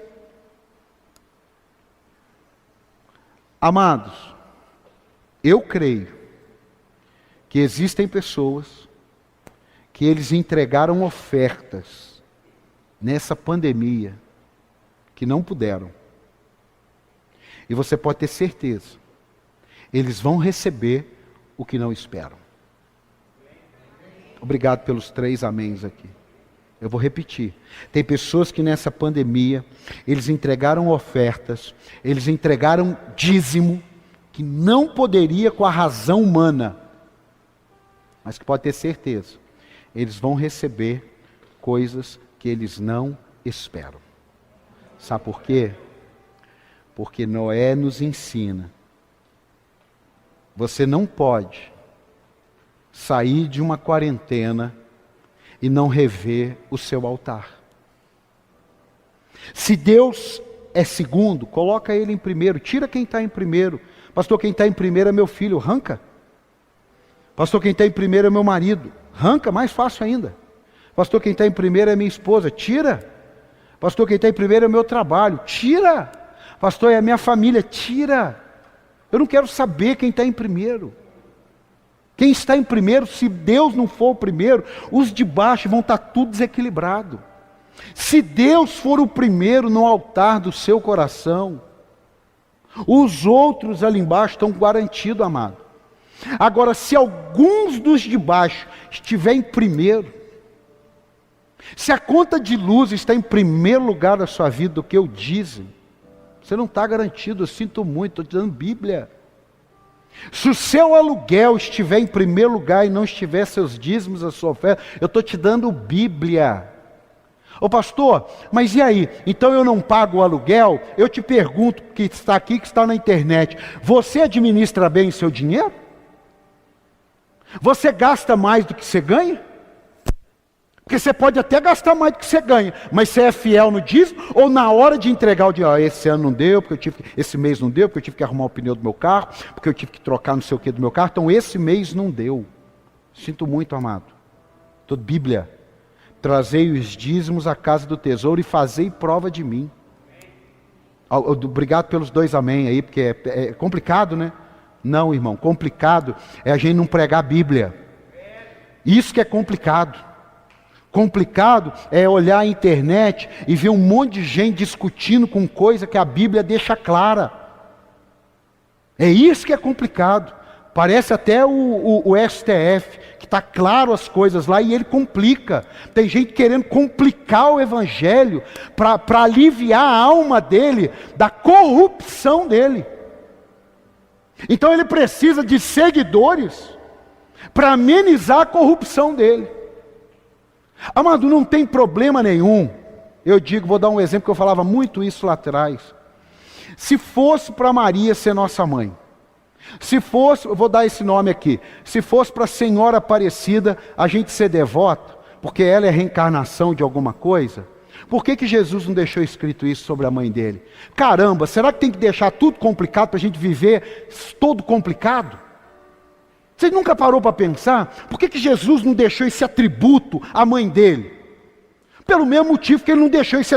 Speaker 1: Amados, eu creio que existem pessoas que eles entregaram ofertas nessa pandemia que não puderam. E você pode ter certeza, eles vão receber o que não esperam. Obrigado pelos 3 améns aqui. Eu vou repetir. Tem pessoas que nessa pandemia, eles entregaram ofertas, eles entregaram dízimo, que não poderia com a razão humana, mas que pode ter certeza, eles vão receber coisas que eles não esperam. Sabe por quê? Porque Noé nos ensina. Você não pode sair de uma quarentena e não rever o seu altar. Se Deus é segundo, coloca Ele em primeiro, tira quem está em primeiro. Pastor, quem está em primeiro é meu filho, arranca. Pastor, quem está em primeiro é meu marido, arranca, mais fácil ainda. Pastor, quem está em primeiro é minha esposa, tira. Pastor, quem está em primeiro é o meu trabalho, tira. Pastor, é a minha família, tira. Eu não quero saber quem está em primeiro. Quem está em primeiro, se Deus não for o primeiro, os de baixo vão estar tudo desequilibrado. Se Deus for o primeiro no altar do seu coração, os outros ali embaixo estão garantidos, amado. Agora, se alguns dos de baixo estiver em primeiro, se a conta de luz está em primeiro lugar da sua vida do que o dízimo, você não está garantido. Eu sinto muito, estou te dando Bíblia. Se o seu aluguel estiver em primeiro lugar e não estiver seus dízimos, a sua oferta, eu estou te dando Bíblia. Ô pastor, mas e aí? Então eu não pago o aluguel? Eu te pergunto, que está aqui, que está na internet, você administra bem o seu dinheiro? Você gasta mais do que você ganha? Porque você pode até gastar mais do que você ganha, mas você é fiel no dízimo, ou na hora de entregar o dinheiro, esse ano não deu, esse mês não deu, porque eu tive que arrumar o pneu do meu carro, porque eu tive que trocar não sei o que do meu carro, então esse mês não deu. Sinto muito, amado. Tudo Bíblia. Trazei os dízimos à casa do tesouro e fazei prova de mim. Obrigado pelos 2 amém aí, porque é complicado, né? Não, irmão, complicado é a gente não pregar a Bíblia. Isso que é complicado. Complicado é olhar a internet e ver um monte de gente discutindo com coisa que a Bíblia deixa clara. É isso que é complicado. Parece até o STF, que está claro as coisas lá e ele complica. Tem gente querendo complicar o Evangelho para aliviar a alma dele da corrupção dele. Então ele precisa de seguidores para amenizar a corrupção dele. Amado, não tem problema nenhum. Eu digo, vou dar um exemplo que eu falava muito isso lá atrás. Se fosse para Maria ser nossa mãe, se fosse, eu vou dar esse nome aqui, se fosse para a Senhora Aparecida a gente ser devoto, porque ela é reencarnação de alguma coisa, por que Jesus não deixou escrito isso sobre a mãe dele? Caramba, será que tem que deixar tudo complicado para a gente viver todo complicado? Você nunca parou para pensar? Por que Jesus não deixou esse atributo à mãe dele? Pelo mesmo motivo que ele não deixou esse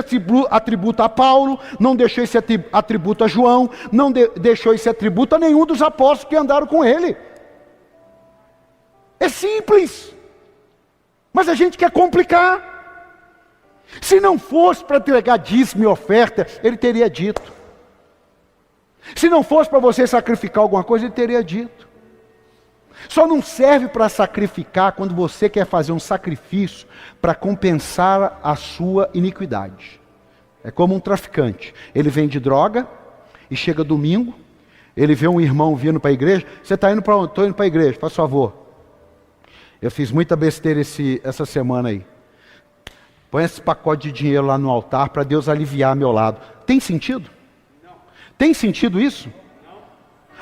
Speaker 1: atributo a Paulo, não deixou esse atributo a João, não deixou esse atributo a nenhum dos apóstolos que andaram com ele. É simples. Mas a gente quer complicar. Se não fosse para entregar dízimo e oferta, ele teria dito. Se não fosse para você sacrificar alguma coisa, ele teria dito. Só não serve para sacrificar quando você quer fazer um sacrifício para compensar a sua iniquidade. É como um traficante. Ele vende droga e chega domingo, ele vê um irmão vindo para a igreja. Você está indo para onde? Estou indo para a igreja, faz favor. Eu fiz muita besteira essa semana aí. Põe esse pacote de dinheiro lá no altar para Deus aliviar meu lado. Tem sentido? Não. Tem sentido isso?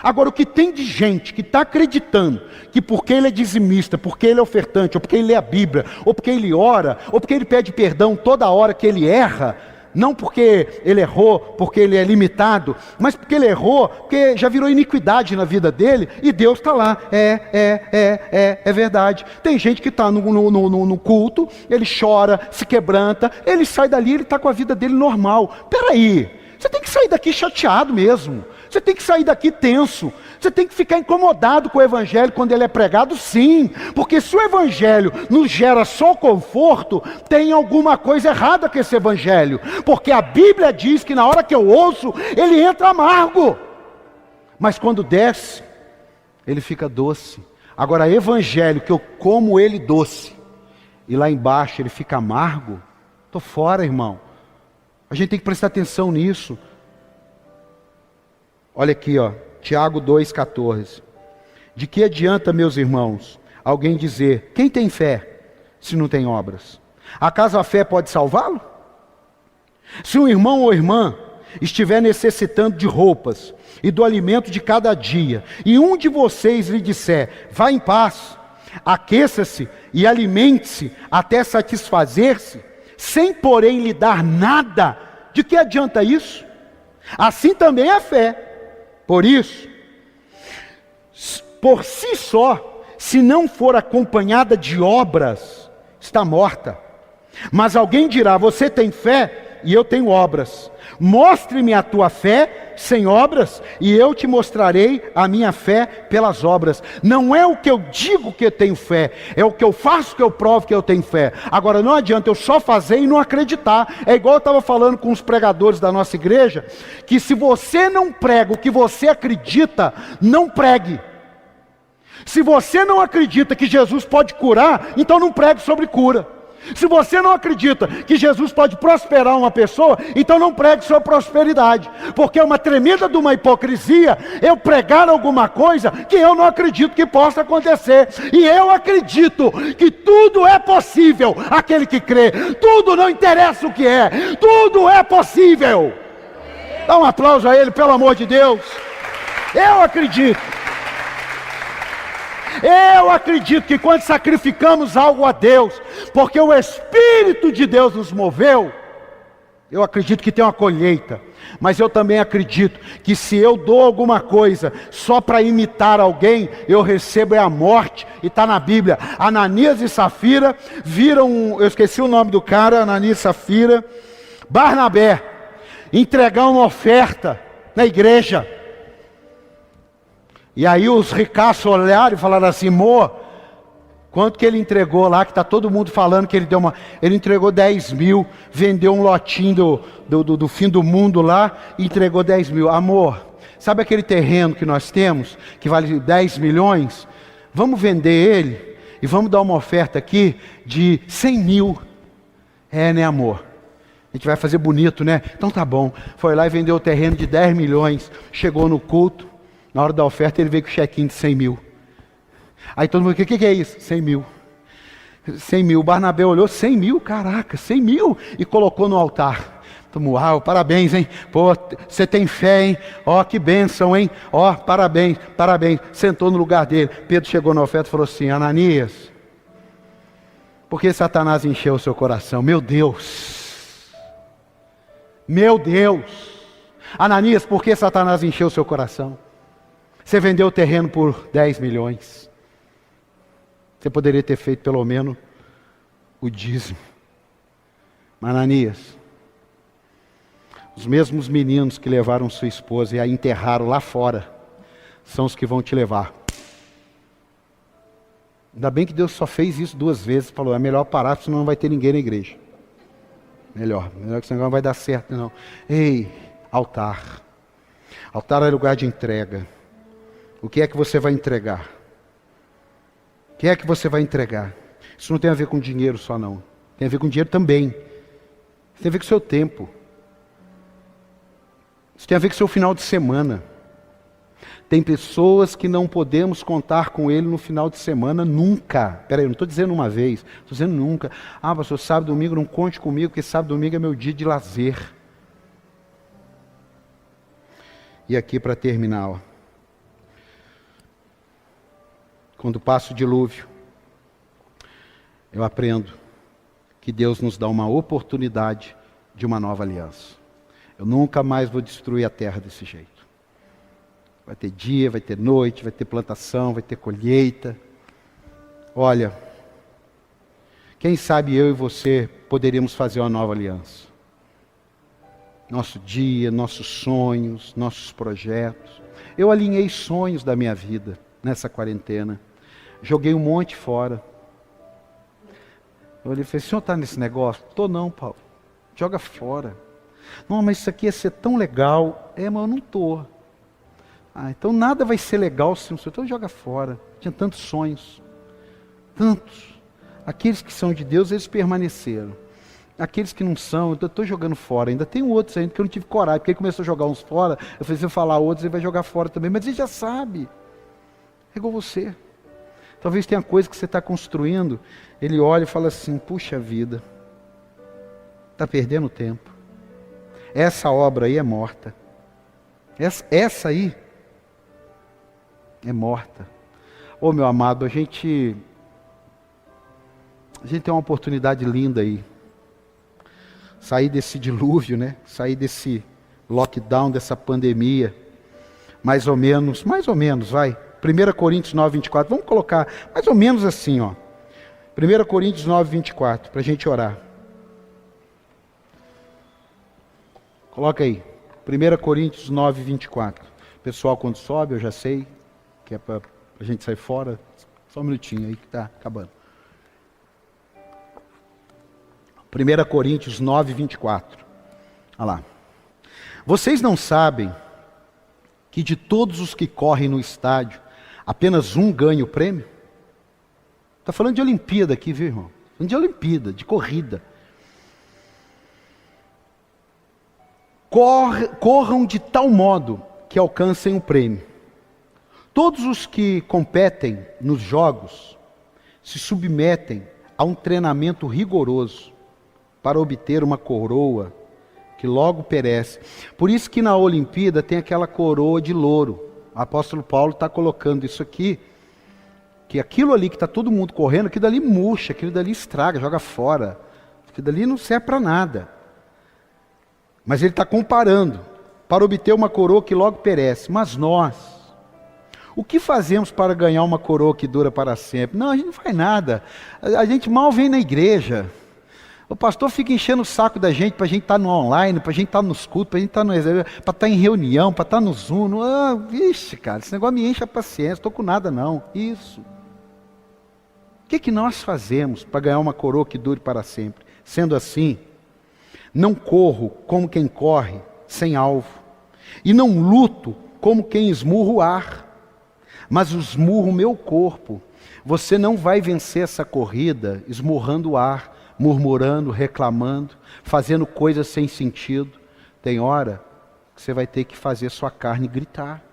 Speaker 1: Agora, o que tem de gente que está acreditando que porque ele é dizimista, porque ele é ofertante, ou porque ele lê a Bíblia, ou porque ele ora, ou porque ele pede perdão toda hora que ele erra, não porque ele errou, porque ele é limitado, mas porque ele errou, porque já virou iniquidade na vida dele, e Deus está lá, é verdade. Tem gente que está no culto, ele chora, se quebranta, ele sai dali, ele está com a vida dele normal. Peraí, você tem que sair daqui chateado mesmo. Você tem que sair daqui tenso. Você tem que ficar incomodado com o Evangelho quando ele é pregado, sim. Porque se o Evangelho nos gera só conforto, tem alguma coisa errada com esse Evangelho. Porque a Bíblia diz que na hora que eu ouço, ele entra amargo. Mas quando desce, ele fica doce. Agora, Evangelho, que eu como ele doce, e lá embaixo ele fica amargo, estou fora, irmão. A gente tem que prestar atenção nisso. Olha aqui, ó, Tiago 2,14. De que adianta, meus irmãos, alguém dizer, quem tem fé, se não tem obras? Acaso a fé pode salvá-lo? Se um irmão ou irmã estiver necessitando de roupas e do alimento de cada dia, e um de vocês lhe disser, vá em paz, aqueça-se e alimente-se até satisfazer-se, sem porém lhe dar nada, de que adianta isso? Assim também é a fé. Por isso, por si só, se não for acompanhada de obras, está morta. Mas alguém dirá, você tem fé e eu tenho obras. Mostre-me a tua fé sem obras e eu te mostrarei a minha fé pelas obras. Não é o que eu digo que eu tenho fé, é o que eu faço que eu provo que eu tenho fé. Agora não adianta eu só fazer e não acreditar. É igual eu estava falando com os pregadores da nossa igreja, que se você não prega o que você acredita, não pregue. Se você não acredita que Jesus pode curar, então não pregue sobre cura. Se você não acredita que Jesus pode prosperar uma pessoa, então não pregue sua prosperidade, porque é uma tremenda de uma hipocrisia eu pregar alguma coisa que eu não acredito que possa acontecer. E eu acredito que tudo é possível aquele que crê. Tudo, não interessa o que é, tudo é possível. Dá um aplauso a ele, pelo amor de Deus. Eu acredito. Eu acredito que quando sacrificamos algo a Deus, porque o Espírito de Deus nos moveu, eu acredito que tem uma colheita. Mas eu também acredito que se eu dou alguma coisa só para imitar alguém, eu recebo a morte. E está na Bíblia. Ananias e Safira viram, eu esqueci o nome do cara, Ananias e Safira, Barnabé, entregar uma oferta na igreja. E aí os ricaços olharam e falaram assim: amor, quanto que ele entregou lá, que está todo mundo falando que ele deu ele entregou 10 mil, vendeu um lotinho do fim do mundo lá, e entregou 10 mil. Amor, sabe aquele terreno que nós temos, que vale 10 milhões? Vamos vender ele, e vamos dar uma oferta aqui de 100 mil. É, né, amor? A gente vai fazer bonito, né? Então tá bom. Foi lá e vendeu o terreno de 10 milhões, chegou no culto. Na hora da oferta ele veio com o chequinho de 100 mil. Aí todo mundo, o que é isso? 100 mil. 100 mil. O Barnabé olhou, 100 mil? Caraca, 100 mil. E colocou no altar. Uau, parabéns, hein? Pô, você tem fé, hein? Ó, que bênção, hein? Ó, parabéns, parabéns. Sentou no lugar dele. Pedro chegou na oferta e falou assim: Ananias, por que Satanás encheu o seu coração? Meu Deus. Meu Deus. Ananias, por que Satanás encheu o seu coração? Você vendeu o terreno por 10 milhões. Você poderia ter feito pelo menos o dízimo. Ananias, os mesmos meninos que levaram sua esposa e a enterraram lá fora, são os que vão te levar. Ainda bem que Deus só fez isso 2 vezes. Falou, é melhor parar, senão não vai ter ninguém na igreja. Melhor que esse negócio não vai dar certo, não. Ei, altar. Altar é lugar de entrega. O que é que você vai entregar? O que é que você vai entregar? Isso não tem a ver com dinheiro só, não. Tem a ver com dinheiro também. Isso tem a ver com o seu tempo. Isso tem a ver com o seu final de semana. Tem pessoas que não podemos contar com ele no final de semana nunca. Peraí, eu não estou dizendo uma vez, estou dizendo nunca. Ah, pastor, sábado e domingo não conte comigo, porque sábado e domingo é meu dia de lazer. E aqui para terminar, ó. Quando passa o dilúvio, eu aprendo que Deus nos dá uma oportunidade de uma nova aliança. Eu nunca mais vou destruir a terra desse jeito. Vai ter dia, vai ter noite, vai ter plantação, vai ter colheita. Olha, quem sabe eu e você poderíamos fazer uma nova aliança. Nosso dia, nossos sonhos, nossos projetos. Eu alinhei sonhos da minha vida nessa quarentena. Joguei um monte fora. Eu olhei e falei, o senhor está nesse negócio? Estou não, Paulo. Joga fora. Não, mas isso aqui ia ser tão legal. É, mas eu não estou. Ah, então nada vai ser legal se não... Então joga fora. Tinha tantos sonhos. Tantos. Aqueles que são de Deus, eles permaneceram. Aqueles que não são, eu estou jogando fora. Ainda tem outros ainda que eu não tive coragem. Porque ele começou a jogar uns fora. Eu falei, se eu falar outros, ele vai jogar fora também. Mas ele já sabe. É igual você. Talvez tenha coisa que você está construindo. Ele olha e fala assim, puxa vida. Está perdendo tempo. Essa obra aí é morta. Essa aí é morta. Ô meu amado, a gente tem uma oportunidade linda aí. Sair desse dilúvio, né? Sair desse lockdown, dessa pandemia. Mais ou menos, vai. 1 Coríntios 9, 24. Vamos colocar mais ou menos assim, ó. 1 Coríntios 9, 24, para a gente orar. Coloca aí. 1 Coríntios 9, 24. Pessoal, quando sobe, eu já sei que é para a gente sair fora. Só um minutinho aí que está acabando. 1 Coríntios 9, 24. Olha lá. Vocês não sabem que de todos os que correm no estádio, apenas um ganha o prêmio? Está falando de Olimpíada aqui, viu, irmão? de Olimpíada, de corrida. Corram de tal modo que alcancem o prêmio. Todos os que competem nos jogos se submetem a um treinamento rigoroso para obter uma coroa que logo perece. Por isso que na Olimpíada tem aquela coroa de louro. O apóstolo Paulo está colocando isso aqui, que aquilo ali que está todo mundo correndo, aquilo dali murcha, aquilo dali estraga, joga fora. Aquilo dali não serve para nada. Mas ele está comparando, para obter uma coroa que logo perece. Mas nós, o que fazemos para ganhar uma coroa que dura para sempre? Não, a gente não faz nada. A gente mal vem na igreja. O pastor fica enchendo o saco da gente, para a gente estar no online, para a gente estar nos cultos, para a gente estar no exército, para estar em reunião, para estar no Zoom. Vixe, cara, esse negócio me enche a paciência, estou com nada não. Isso. O que nós fazemos para ganhar uma coroa que dure para sempre? Sendo assim, não corro como quem corre sem alvo, e não luto como quem esmurra o ar, mas esmurro o meu corpo. Você não vai vencer essa corrida esmurrando o ar, murmurando, reclamando, fazendo coisas sem sentido. Tem hora que você vai ter que fazer sua carne gritar.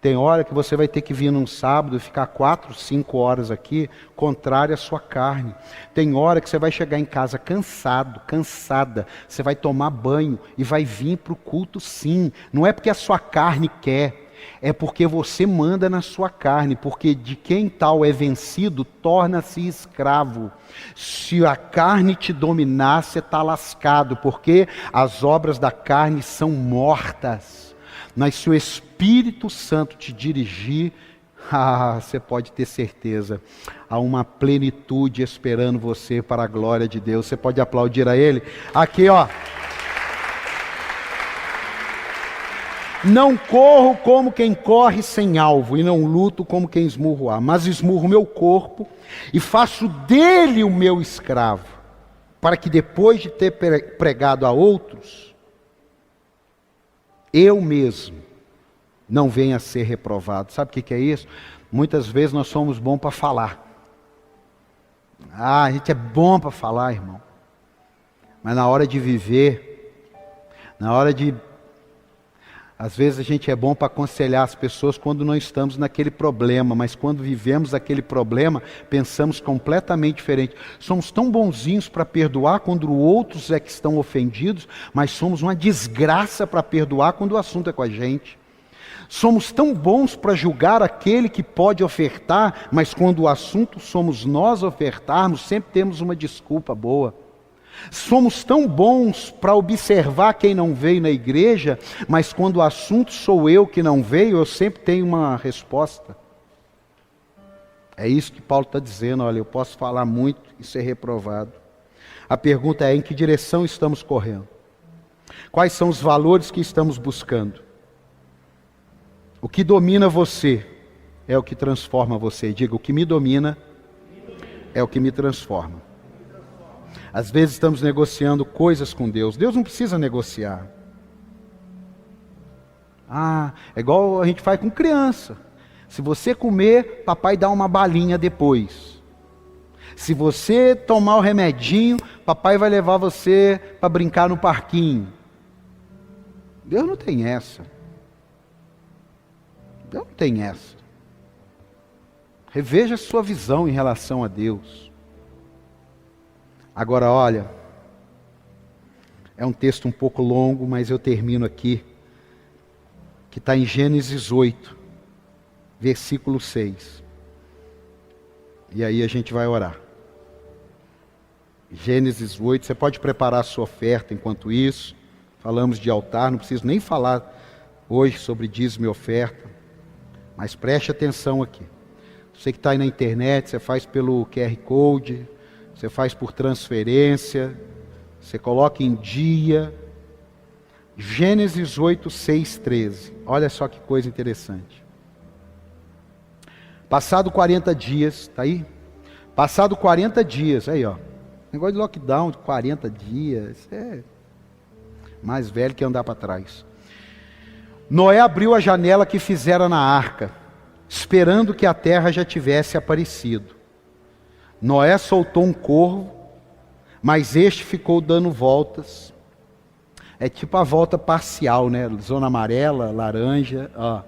Speaker 1: Tem hora que você vai ter que vir num sábado e ficar 4, 5 horas aqui, contrário à sua carne. Tem hora que você vai chegar em casa cansado, cansada, você vai tomar banho e vai vir para o culto sim. Não é porque a sua carne quer, é porque você manda na sua carne, porque de quem tal é vencido, torna-se escravo. Se a carne te dominar, você está lascado, porque as obras da carne são mortas. Mas se o Espírito Santo te dirigir, você pode ter certeza, há uma plenitude esperando você para a glória de Deus. Você pode aplaudir a Ele? Aqui, ó. Não corro como quem corre sem alvo, e não luto como quem esmurra o ar, mas esmurro meu corpo e faço dele o meu escravo, para que depois de ter pregado a outros, eu mesmo não venha a ser reprovado. Sabe o que é isso? Muitas vezes nós somos bons para falar. A gente é bom para falar, irmão. Mas na hora de viver, às vezes a gente é bom para aconselhar as pessoas quando não estamos naquele problema, mas quando vivemos aquele problema, pensamos completamente diferente. Somos tão bonzinhos para perdoar quando outros é que estão ofendidos, mas somos uma desgraça para perdoar quando o assunto é com a gente. Somos tão bons para julgar aquele que pode ofertar, mas quando o assunto somos nós ofertarmos, sempre temos uma desculpa boa. Somos tão bons para observar quem não veio na igreja, mas quando o assunto sou eu que não veio, eu sempre tenho uma resposta. É isso que Paulo está dizendo. Olha, eu posso falar muito e ser reprovado. A pergunta é: em que direção estamos correndo? Quais são os valores que estamos buscando? O que domina você é o que transforma você. Diga: o que me domina é o que me transforma. Às vezes estamos negociando coisas com Deus. Deus não precisa negociar. É igual a gente faz com criança. Se você comer, papai dá uma balinha depois. Se você tomar o remedinho, papai vai levar você para brincar no parquinho. Deus não tem essa. Deus não tem essa. Reveja a sua visão em relação a Deus. Agora, olha, é um texto um pouco longo, mas eu termino aqui, que está em Gênesis 8, versículo 6. E aí a gente vai orar. Gênesis 8, você pode preparar a sua oferta enquanto isso. Falamos de altar, não preciso nem falar hoje sobre dízimo e oferta, mas preste atenção aqui. Você que está aí na internet, você faz pelo QR Code, você faz por transferência, você coloca em dia. Gênesis 8, 6, 13. Olha só que coisa interessante. Passado 40 dias, está aí? Passado 40 dias, aí ó. Negócio de lockdown de 40 dias, isso é mais velho que andar para trás. Noé abriu a janela que fizera na arca, esperando que a terra já tivesse aparecido. Noé soltou um corvo, mas este ficou dando voltas. É tipo a volta parcial, né? Zona amarela, laranja, ó.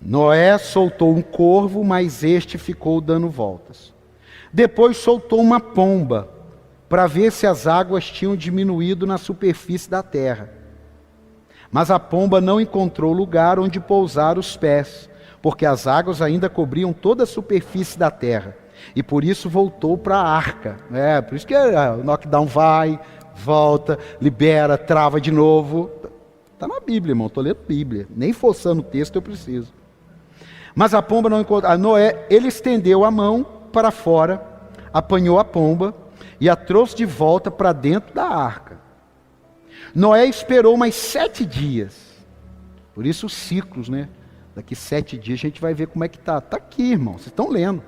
Speaker 1: Noé soltou um corvo, mas este ficou dando voltas. Depois soltou uma pomba, para ver se as águas tinham diminuído na superfície da terra. Mas a pomba não encontrou lugar onde pousar os pés, porque as águas ainda cobriam toda a superfície da terra. E por isso voltou para a arca. Por isso que o knockdown vai, volta, libera, trava de novo. Está na Bíblia, irmão. Estou lendo Bíblia. Nem forçando o texto eu preciso. Mas a pomba não encontrou. Noé, ele estendeu a mão para fora, apanhou a pomba e a trouxe de volta para dentro da arca. Noé esperou mais 7 dias. Por isso os ciclos, né? Daqui 7 dias a gente vai ver como é que está. Está aqui, irmão. Vocês estão lendo.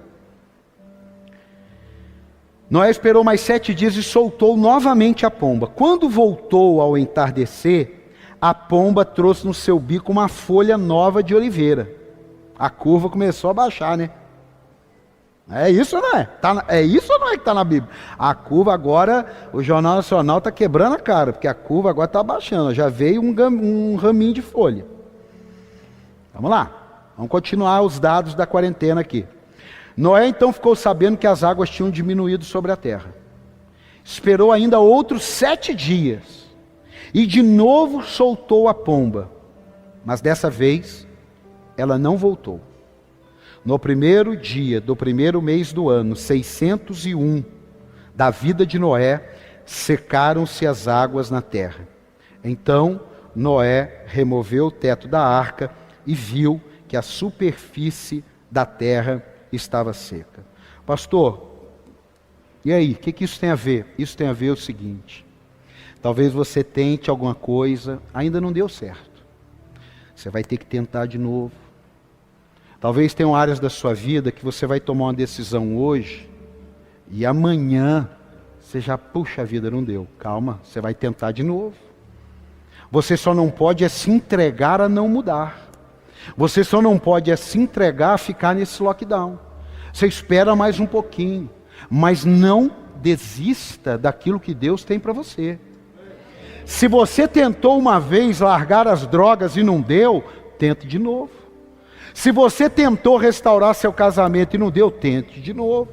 Speaker 1: Noé esperou mais 7 dias e soltou novamente a pomba. Quando voltou ao entardecer, a pomba trouxe no seu bico uma folha nova de oliveira. A curva começou a baixar, né? É isso ou não é? É isso ou não é que está na Bíblia? A curva agora, o Jornal Nacional está quebrando a cara, porque a curva agora está baixando. Já veio um raminho de folha. Vamos lá. Vamos continuar os dados da quarentena aqui. Noé então ficou sabendo que as águas tinham diminuído sobre a terra. Esperou ainda outros 7 dias. E de novo soltou a pomba. Mas dessa vez ela não voltou. No primeiro dia do primeiro mês do ano, 601, da vida de Noé, secaram-se as águas na terra. Então Noé removeu o teto da arca e viu que a superfície da terra estava seca. Pastor, e aí, o que isso tem a ver? Isso tem a ver o seguinte: talvez você tente alguma coisa, ainda não deu certo. Você vai ter que tentar de novo. Talvez tenham áreas da sua vida que você vai tomar uma decisão hoje e amanhã você já, puxa vida, não deu. Calma, você vai tentar de novo. Você só não pode se entregar a não mudar. Você só não pode se entregar a ficar nesse lockdown. Você espera mais um pouquinho, mas não desista daquilo que Deus tem para você. Se você tentou uma vez largar as drogas e não deu, tente de novo. Se você tentou restaurar seu casamento e não deu, tente de novo.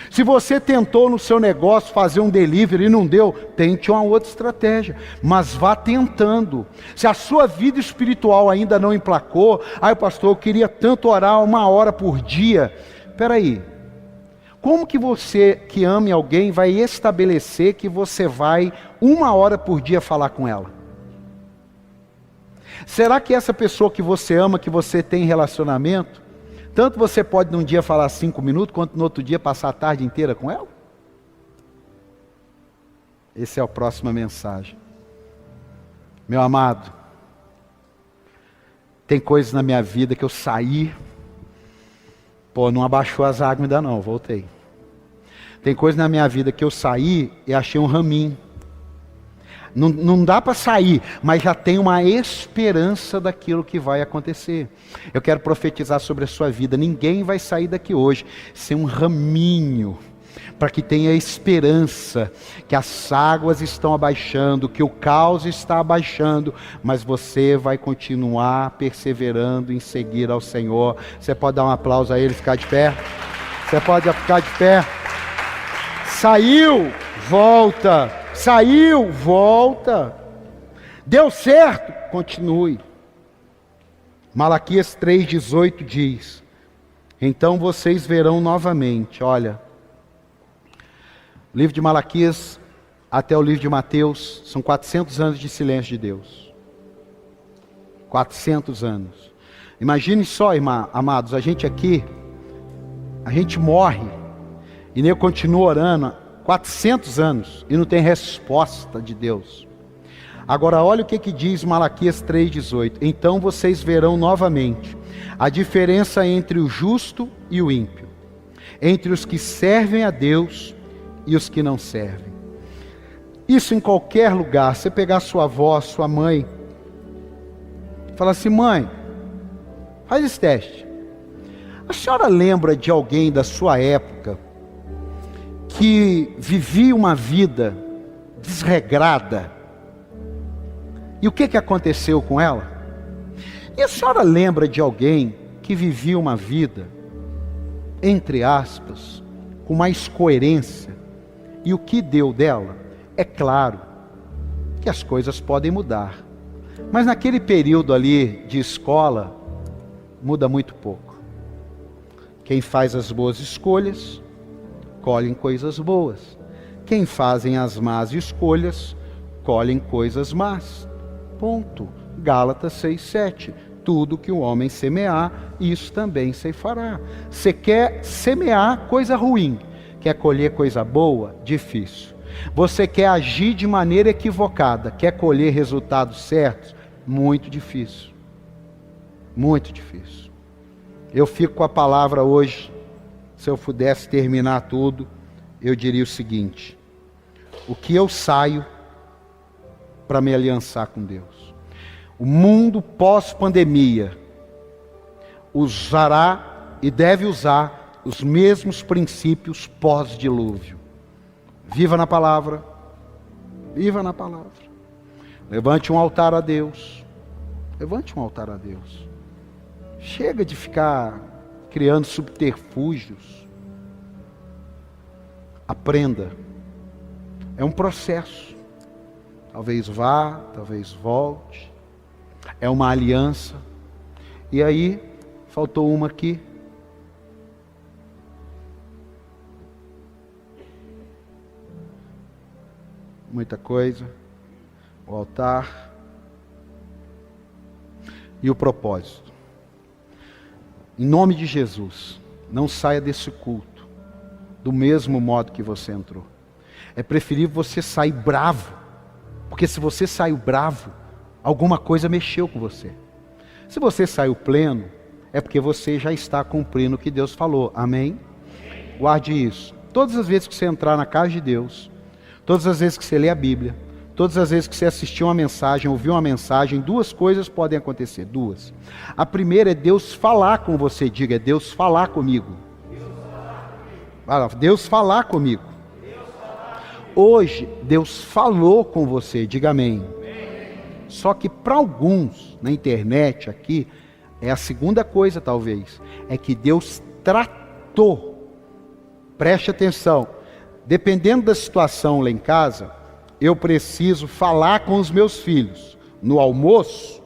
Speaker 1: Se você tentou no seu negócio fazer um delivery e não deu, tente uma outra estratégia, mas vá tentando. Se a sua vida espiritual ainda não emplacou, pastor, eu queria tanto orar 1 hora por dia. Espera aí, como que você que ame alguém vai estabelecer que você vai 1 hora por dia falar com ela? Será que essa pessoa que você ama, que você tem relacionamento, tanto você pode num dia falar 5 minutos, quanto no outro dia passar a tarde inteira com ela? Essa é a próxima mensagem. Meu amado, tem coisas na minha vida que eu saí, não abaixou as águas ainda não, voltei. Tem coisas na minha vida que eu saí e achei um raminho. Não dá para sair, mas já tem uma esperança daquilo que vai acontecer. Eu quero profetizar sobre a sua vida. Ninguém vai sair daqui hoje sem um raminho, para que tenha esperança que as águas estão abaixando, que o caos está abaixando, mas você vai continuar perseverando em seguir ao Senhor. Você pode dar um aplauso a Ele, ficar de pé? Você pode ficar de pé? Saiu, volta. Saiu, volta. Deu certo, continue. Malaquias 3,18 diz: então vocês verão novamente. Olha, o livro de Malaquias até o livro de Mateus são 400 anos de silêncio de Deus. 400 anos. Imagine só, amados, a gente aqui, a gente morre e nem continua orando 400 anos e não tem resposta de Deus. Agora olha o que diz Malaquias 3,18. Então vocês verão novamente a diferença entre o justo e o ímpio, entre os que servem a Deus e os que não servem. Isso em qualquer lugar. Você pegar sua avó, sua mãe, fala assim: mãe, faz esse teste. A senhora lembra de alguém da sua época que vivia uma vida desregrada? E o que aconteceu com ela? E a senhora lembra de alguém que vivia uma vida, entre aspas, com mais coerência? E o que deu dela? É claro que as coisas podem mudar, mas naquele período ali de escola, muda muito pouco. Quem faz as boas escolhas, colhem coisas boas. Quem fazem as más escolhas, colhem coisas más. Ponto. Gálatas 6:7. Tudo que o homem semear, isso também ceifará. Você quer semear coisa ruim, quer colher coisa boa? Difícil. Você quer agir de maneira equivocada, quer colher resultados certos? Muito difícil. Muito difícil. Eu fico com a palavra hoje. Se eu pudesse terminar tudo, eu diria o seguinte: o que eu saio para me aliançar com Deus? O mundo pós-pandemia usará e deve usar os mesmos princípios pós-dilúvio. Viva na palavra. Viva na palavra. Levante um altar a Deus. Levante um altar a Deus. Chega de ficar criando subterfúgios. Aprenda. É um processo. Talvez vá, talvez volte. É uma aliança. E aí, faltou uma aqui. Muita coisa. O altar. E o propósito. Em nome de Jesus, não saia desse culto do mesmo modo que você entrou. É preferível você sair bravo, porque se você saiu bravo, alguma coisa mexeu com você. Se você saiu pleno, é porque você já está cumprindo o que Deus falou. Amém? Guarde isso. Todas as vezes que você entrar na casa de Deus, todas as vezes que você lê a Bíblia, todas as vezes que você assistiu uma mensagem, ouviu uma mensagem, duas coisas podem acontecer. Duas. A primeira é Deus falar com você. Diga, é Deus falar comigo. Deus falar comigo. Hoje, Deus falou com você. Diga amém. Só que para alguns, na internet aqui, é a segunda coisa talvez. É que Deus tratou. Preste atenção. Dependendo da situação lá em casa, eu preciso falar com os meus filhos. No almoço,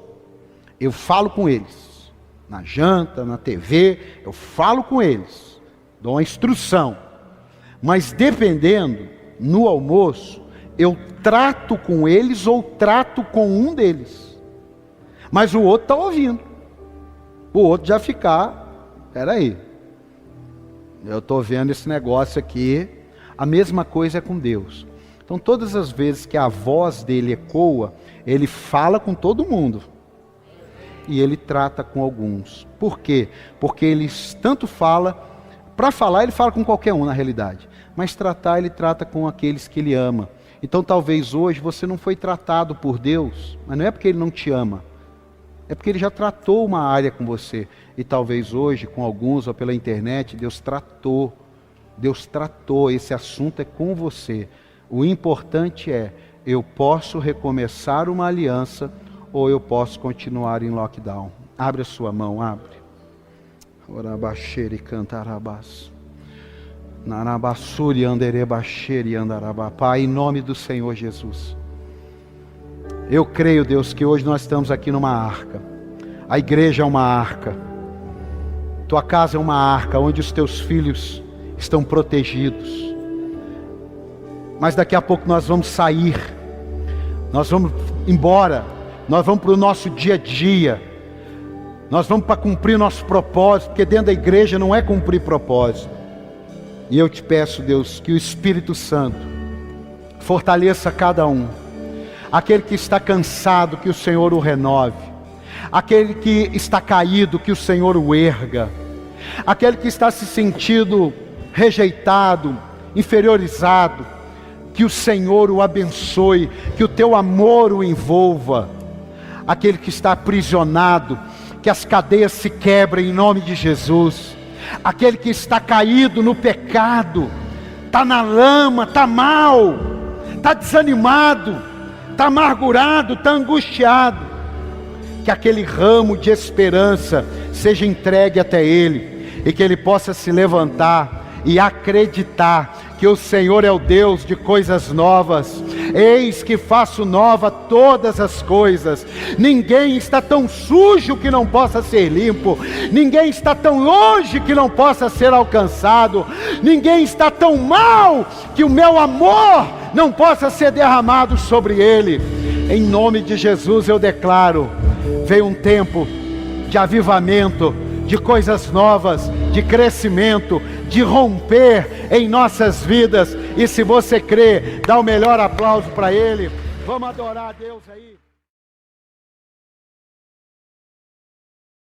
Speaker 1: eu falo com eles. Na janta, na TV, eu falo com eles. Dou uma instrução. Mas dependendo, no almoço, eu trato com eles ou trato com um deles. Mas o outro está ouvindo. O outro já fica, peraí, eu estou vendo esse negócio aqui. A mesma coisa é com Deus. Então todas as vezes que a voz dele ecoa, ele fala com todo mundo. E ele trata com alguns. Por quê? Porque ele tanto fala, para falar ele fala com qualquer um na realidade. Mas tratar ele trata com aqueles que ele ama. Então talvez hoje você não foi tratado por Deus, mas não é porque ele não te ama. É porque ele já tratou uma área com você. E talvez hoje, com alguns ou pela internet, Deus tratou. Deus tratou, esse assunto é com você. O importante é, eu posso recomeçar uma aliança ou eu posso continuar em lockdown. Abre a sua mão, abre. Orabaxere cantarabás. Narabassuri anderebaxere andarabá. Pai, em nome do Senhor Jesus. Eu creio, Deus, que hoje nós estamos aqui numa arca. A igreja é uma arca. Tua casa é uma arca onde os teus filhos estão protegidos. Mas daqui a pouco nós vamos sair. Nós vamos embora. Nós vamos para o nosso dia a dia. Nós vamos para cumprir nosso propósito. Porque dentro da igreja não é cumprir propósito. E eu te peço, Deus, que o Espírito Santo fortaleça cada um. Aquele que está cansado, que o Senhor o renove. Aquele que está caído, que o Senhor o erga. Aquele que está se sentindo rejeitado, inferiorizado, que o Senhor o abençoe, que o teu amor o envolva. Aquele que está aprisionado, que as cadeias se quebrem em nome de Jesus. aquele que está caído no pecado, está na lama, está mal, está desanimado, está amargurado, está angustiado, que aquele ramo de esperança seja entregue até ele, e que ele possa se levantar e acreditar que o Senhor é o Deus de coisas novas. Eis que faço nova todas as coisas. Ninguém está tão sujo que não possa ser limpo, ninguém está tão longe que não possa ser alcançado, ninguém está tão mal que o meu amor não possa ser derramado sobre ele. Em nome de Jesus eu declaro: veio um tempo de avivamento, de coisas novas, de crescimento, de romper em nossas vidas. E se você crê, dá o melhor aplauso para Ele. Vamos adorar a Deus aí.